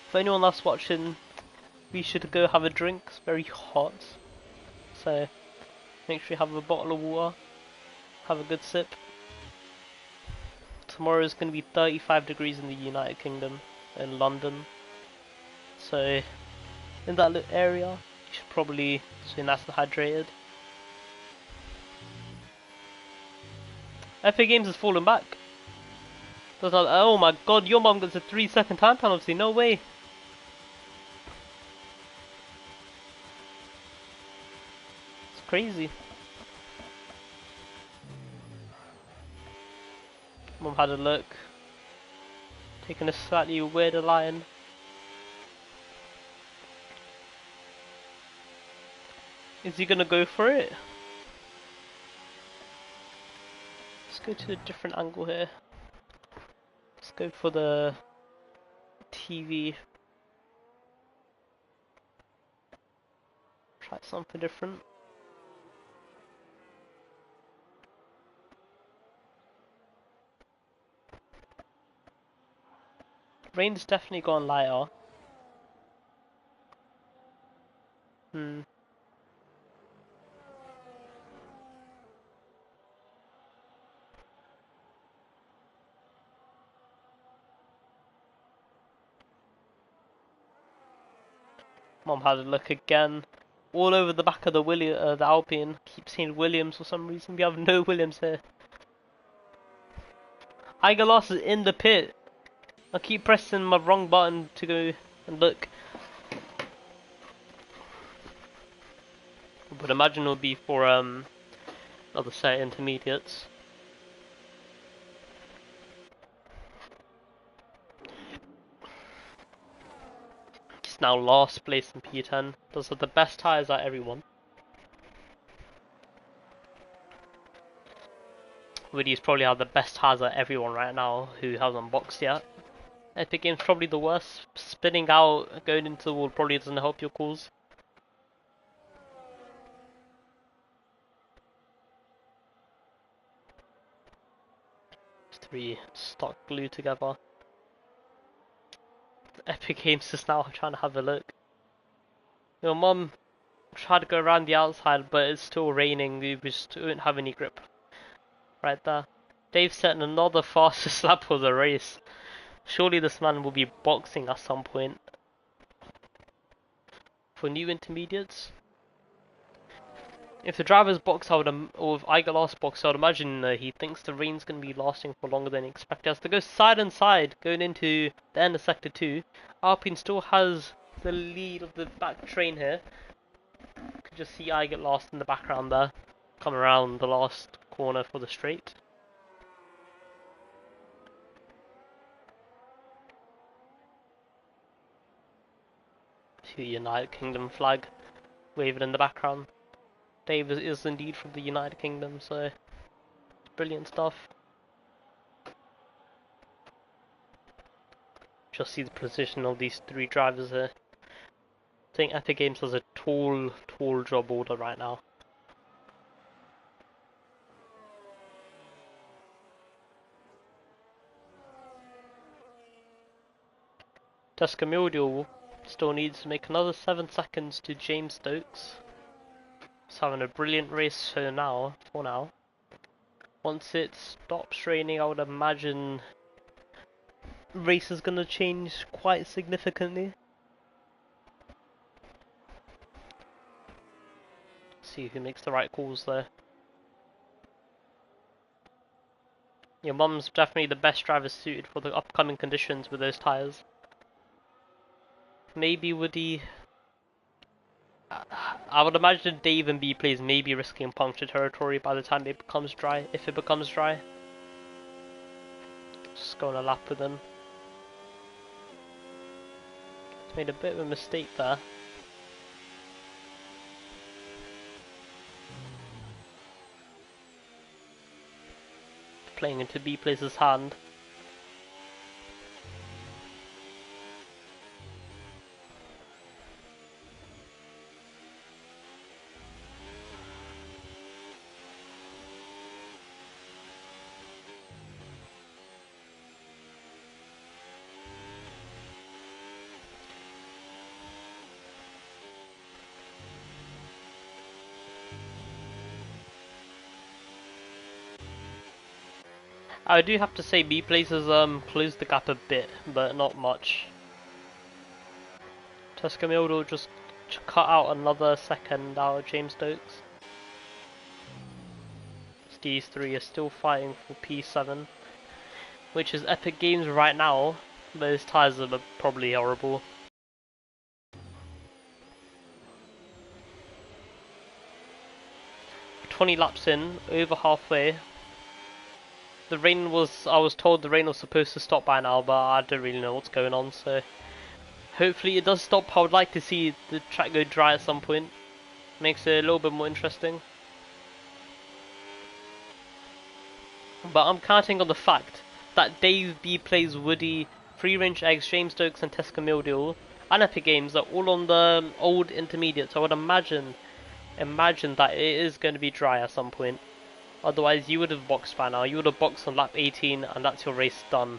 For anyone that's watching, we should go have a drink. It's very hot, so make sure you have a bottle of water, have a good sip. Tomorrow is going to be 35 degrees in the United Kingdom, in London, so in that little area you should probably stay nice and hydrated. FA Games has fallen back. Oh my god, your mum gets a 3-second time penalty, no way. It's crazy. Mum had a look, taking a slightly weirder line. Is he gonna go for it? Let's go to a different angle here. Let's go for the TV. Try something different. Rain's definitely gone lighter. Mom had a look again. All over the back of the Alpine. Keep seeing Williams for some reason. We have no Williams here. Igelos is in the pit. I keep pressing my wrong button to go and look. But imagine it'll be for other set intermediates. He's now last place in P10. Those are the best tyres at everyone. Woody's probably have the best tyres at everyone right now who hasn't boxed yet. Epic Game's probably the worst. Spinning out, going into the wall probably doesn't help your cause. Three stuck glued together. Epic Games is now trying to have a look. Your mum tried to go around the outside, but it's still raining. We just don't have any grip right there. Dave setting another fastest lap of the race. Surely this man will be boxing at some point. For new intermediates. If the driver's box, or if I get last box, I would imagine he thinks the rain's going to be lasting for longer than expected. He has to go side and side going into the end of sector 2. Alpine still has the lead of the back train here. You can just see I get lost in the background there. Come around the last corner for the straight. To United Kingdom flag waving in the background. Dave is indeed from the United Kingdom, so brilliant stuff. Just see the position of these three drivers here. I think Epic Games has a tall job order right now. Tesco still needs to make another 7 seconds to James Stokes. He's having a brilliant race for now. Once it stops raining, I would imagine race is going to change quite significantly. See who makes the right calls there. Your mum's definitely the best driver suited for the upcoming conditions with those tyres. Maybe Woody... I would imagine Dave and B plays may be risking puncture territory by the time it becomes dry, if it becomes dry. Just go on a lap with them. He's made a bit of a mistake there. Playing into B plays' hand. I do have to say B places closed the gap a bit, but not much. Tesco just cut out another second out of James Stokes. These three are still fighting for P7, which is Epic Games right now. Those tyres are probably horrible. "20 laps in, over halfway. The rain was, I was told the rain was supposed to stop by now, but I don't really know what's going on, so hopefully it does stop. I would like to see the track go dry at some point. Makes it a little bit more interesting. But I'm counting on the fact that Dave B plays Woody, Free Range Eggs, James Stokes and Tesco Mildew and Epic Games are all on the old intermediate, so I would imagine that it is going to be dry at some point. Otherwise you would have boxed by now. You would have boxed on lap 18 and that's your race done.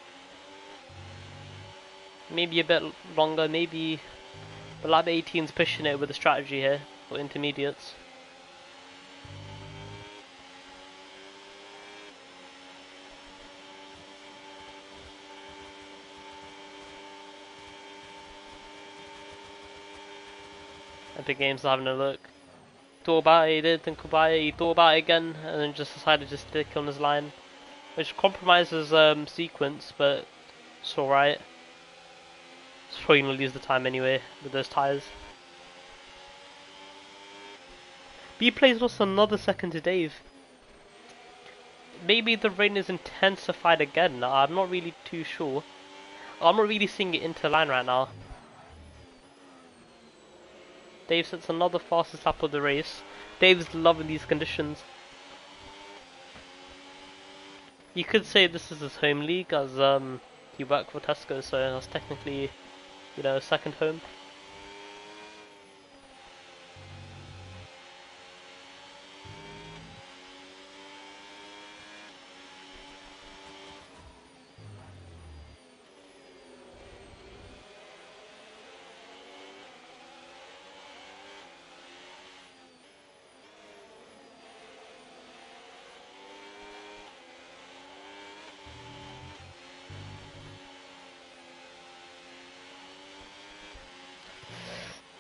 Maybe a bit longer, maybe, but lap 18's pushing it with a strategy here for intermediates. Epic Games are having a look. Thought about it, he didn't think about it, he thought about it again, and then just decided to stick on his line. Which compromises sequence, but it's alright. It's probably going to lose the time anyway with those tyres. B plays lost another second to Dave. Maybe the rain is intensified again. I'm not really too sure. I'm not really seeing it into line right now. Dave sets another fastest lap of the race. Dave's loving these conditions. You could say this is his home league, as he worked for Tesco, so that's technically, you know, second home.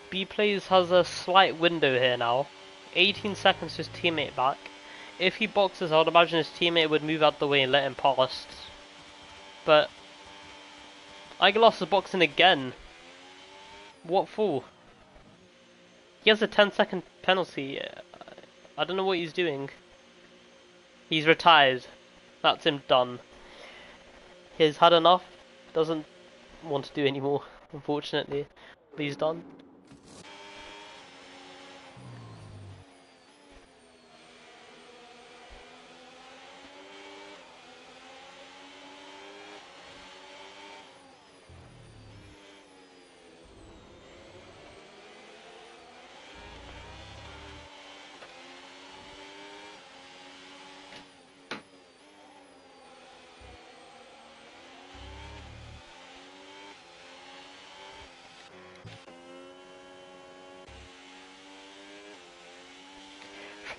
B plays has a slight window here now. 18 seconds to his teammate back. If he boxes, I would imagine his teammate would move out the way and let him pass. But Aguilas is boxing again. What for? He has a 10-second penalty. I don't know what he's doing. He's retired. That's him done. He's had enough. Doesn't want to do anymore, unfortunately. But he's done.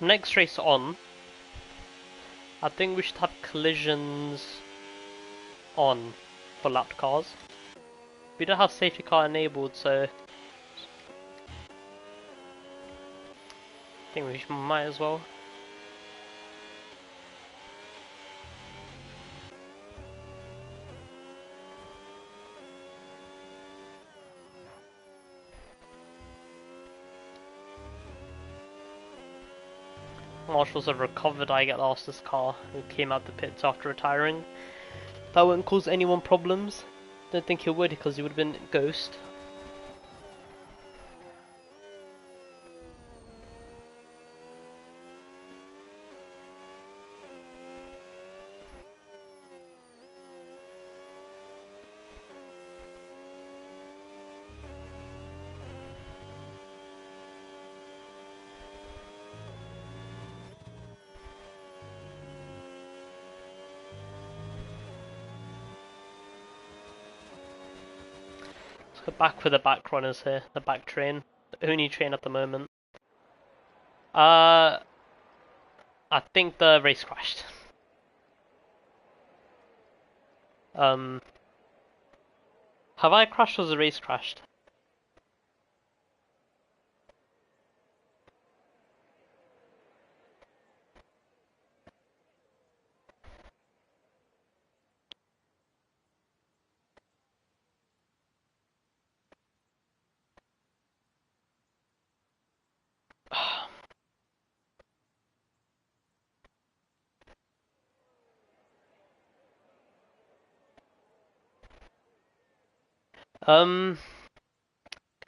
Next race on, I think we should have collisions on for lapped cars. We don't have safety car enabled, so I think we might as well. Marshals have recovered I get last's car, who came out the pits after retiring. That wouldn't cause anyone problems. Don't think he would, because he would have been Ghost. Let's go back with the back runners here, the back train. The only train at the moment. I think the race crashed. Have I crashed or has the race crashed?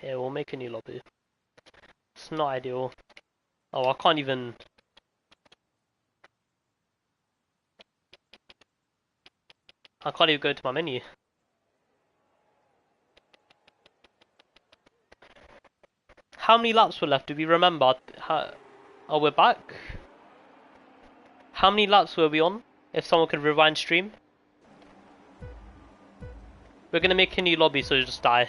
Yeah, we'll make a new lobby. It's not ideal. Oh, I can't even. I can't even go to my menu. How many laps were left? Do we remember? Oh, we're back. How many laps were we on? If someone could rewind stream. We're gonna make a new lobby, so just die.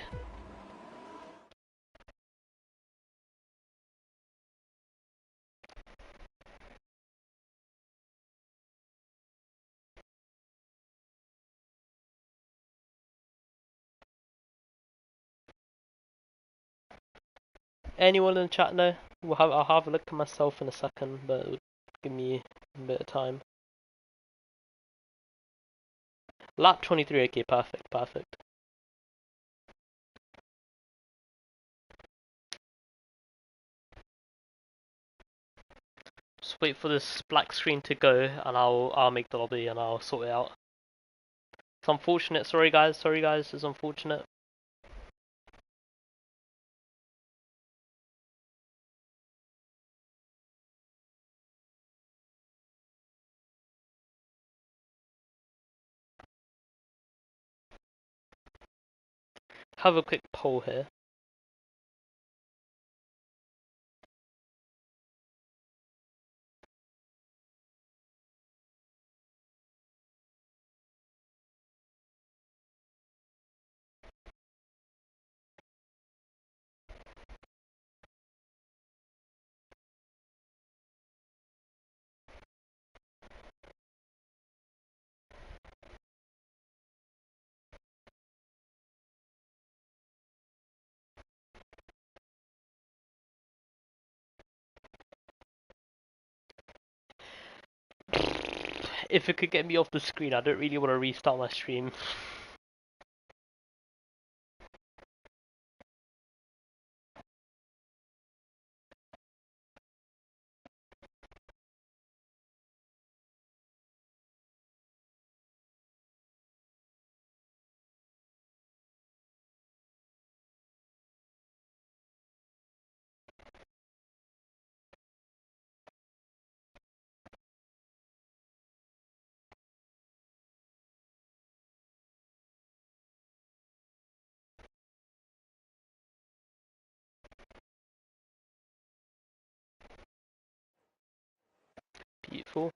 Anyone in the chat know? I'll have a look at myself in a second, but it would give me a bit of time. Lap 23, okay, perfect, perfect. wait for this black screen to go, and I'll make the lobby and I'll sort it out. It's unfortunate. Sorry guys. It's unfortunate. Have a quick poll here. If it could get me off the screen, I don't really want to restart my stream. Beautiful.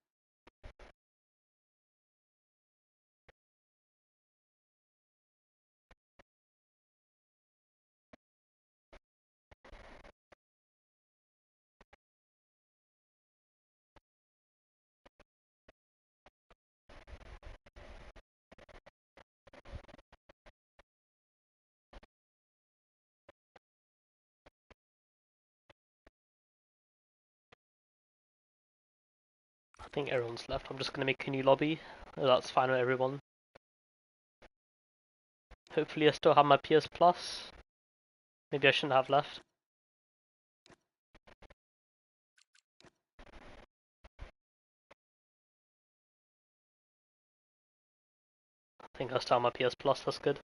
I think everyone's left. I'm just gonna make a new lobby. That's fine with everyone. Hopefully I still have my PS Plus. Maybe I shouldn't have left. I think I still have my PS Plus, that's good.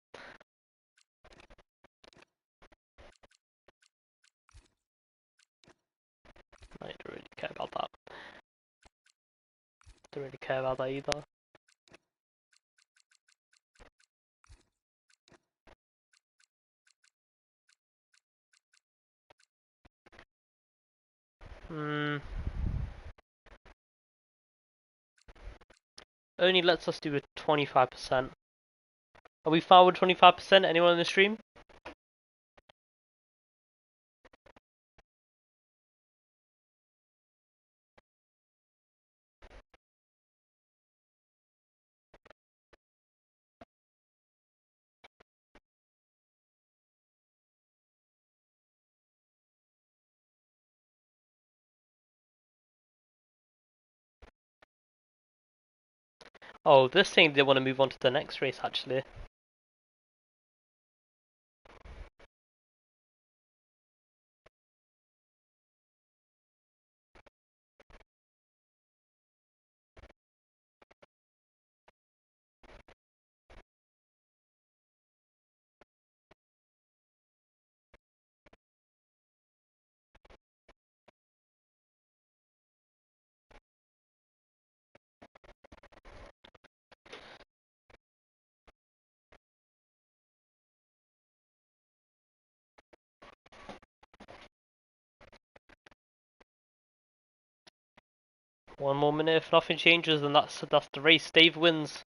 I don't really care about that. Don't really care about that either. Only lets us do a 25%. Are we fine with 25%? Anyone in the stream? Oh, this thing they want to move on to the next race actually. One more minute. If nothing changes, then that's the race. Dave wins.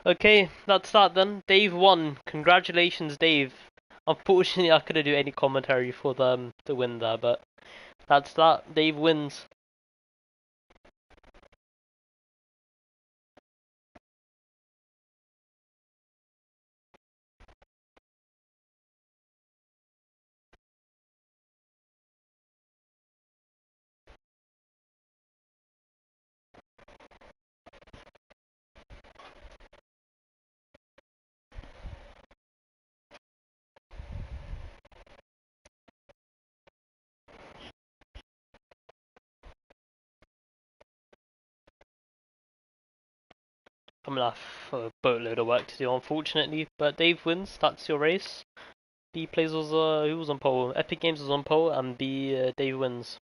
Okay, that's that then. Dave won. Congratulations, Dave. Unfortunately, I couldn't do any commentary for the win there, but that's that. Dave wins. I'm gonna have a boatload of work to do, unfortunately. But Dave wins. That's your race. B plays was who was on pole? Epic Games was on pole, and B Dave wins.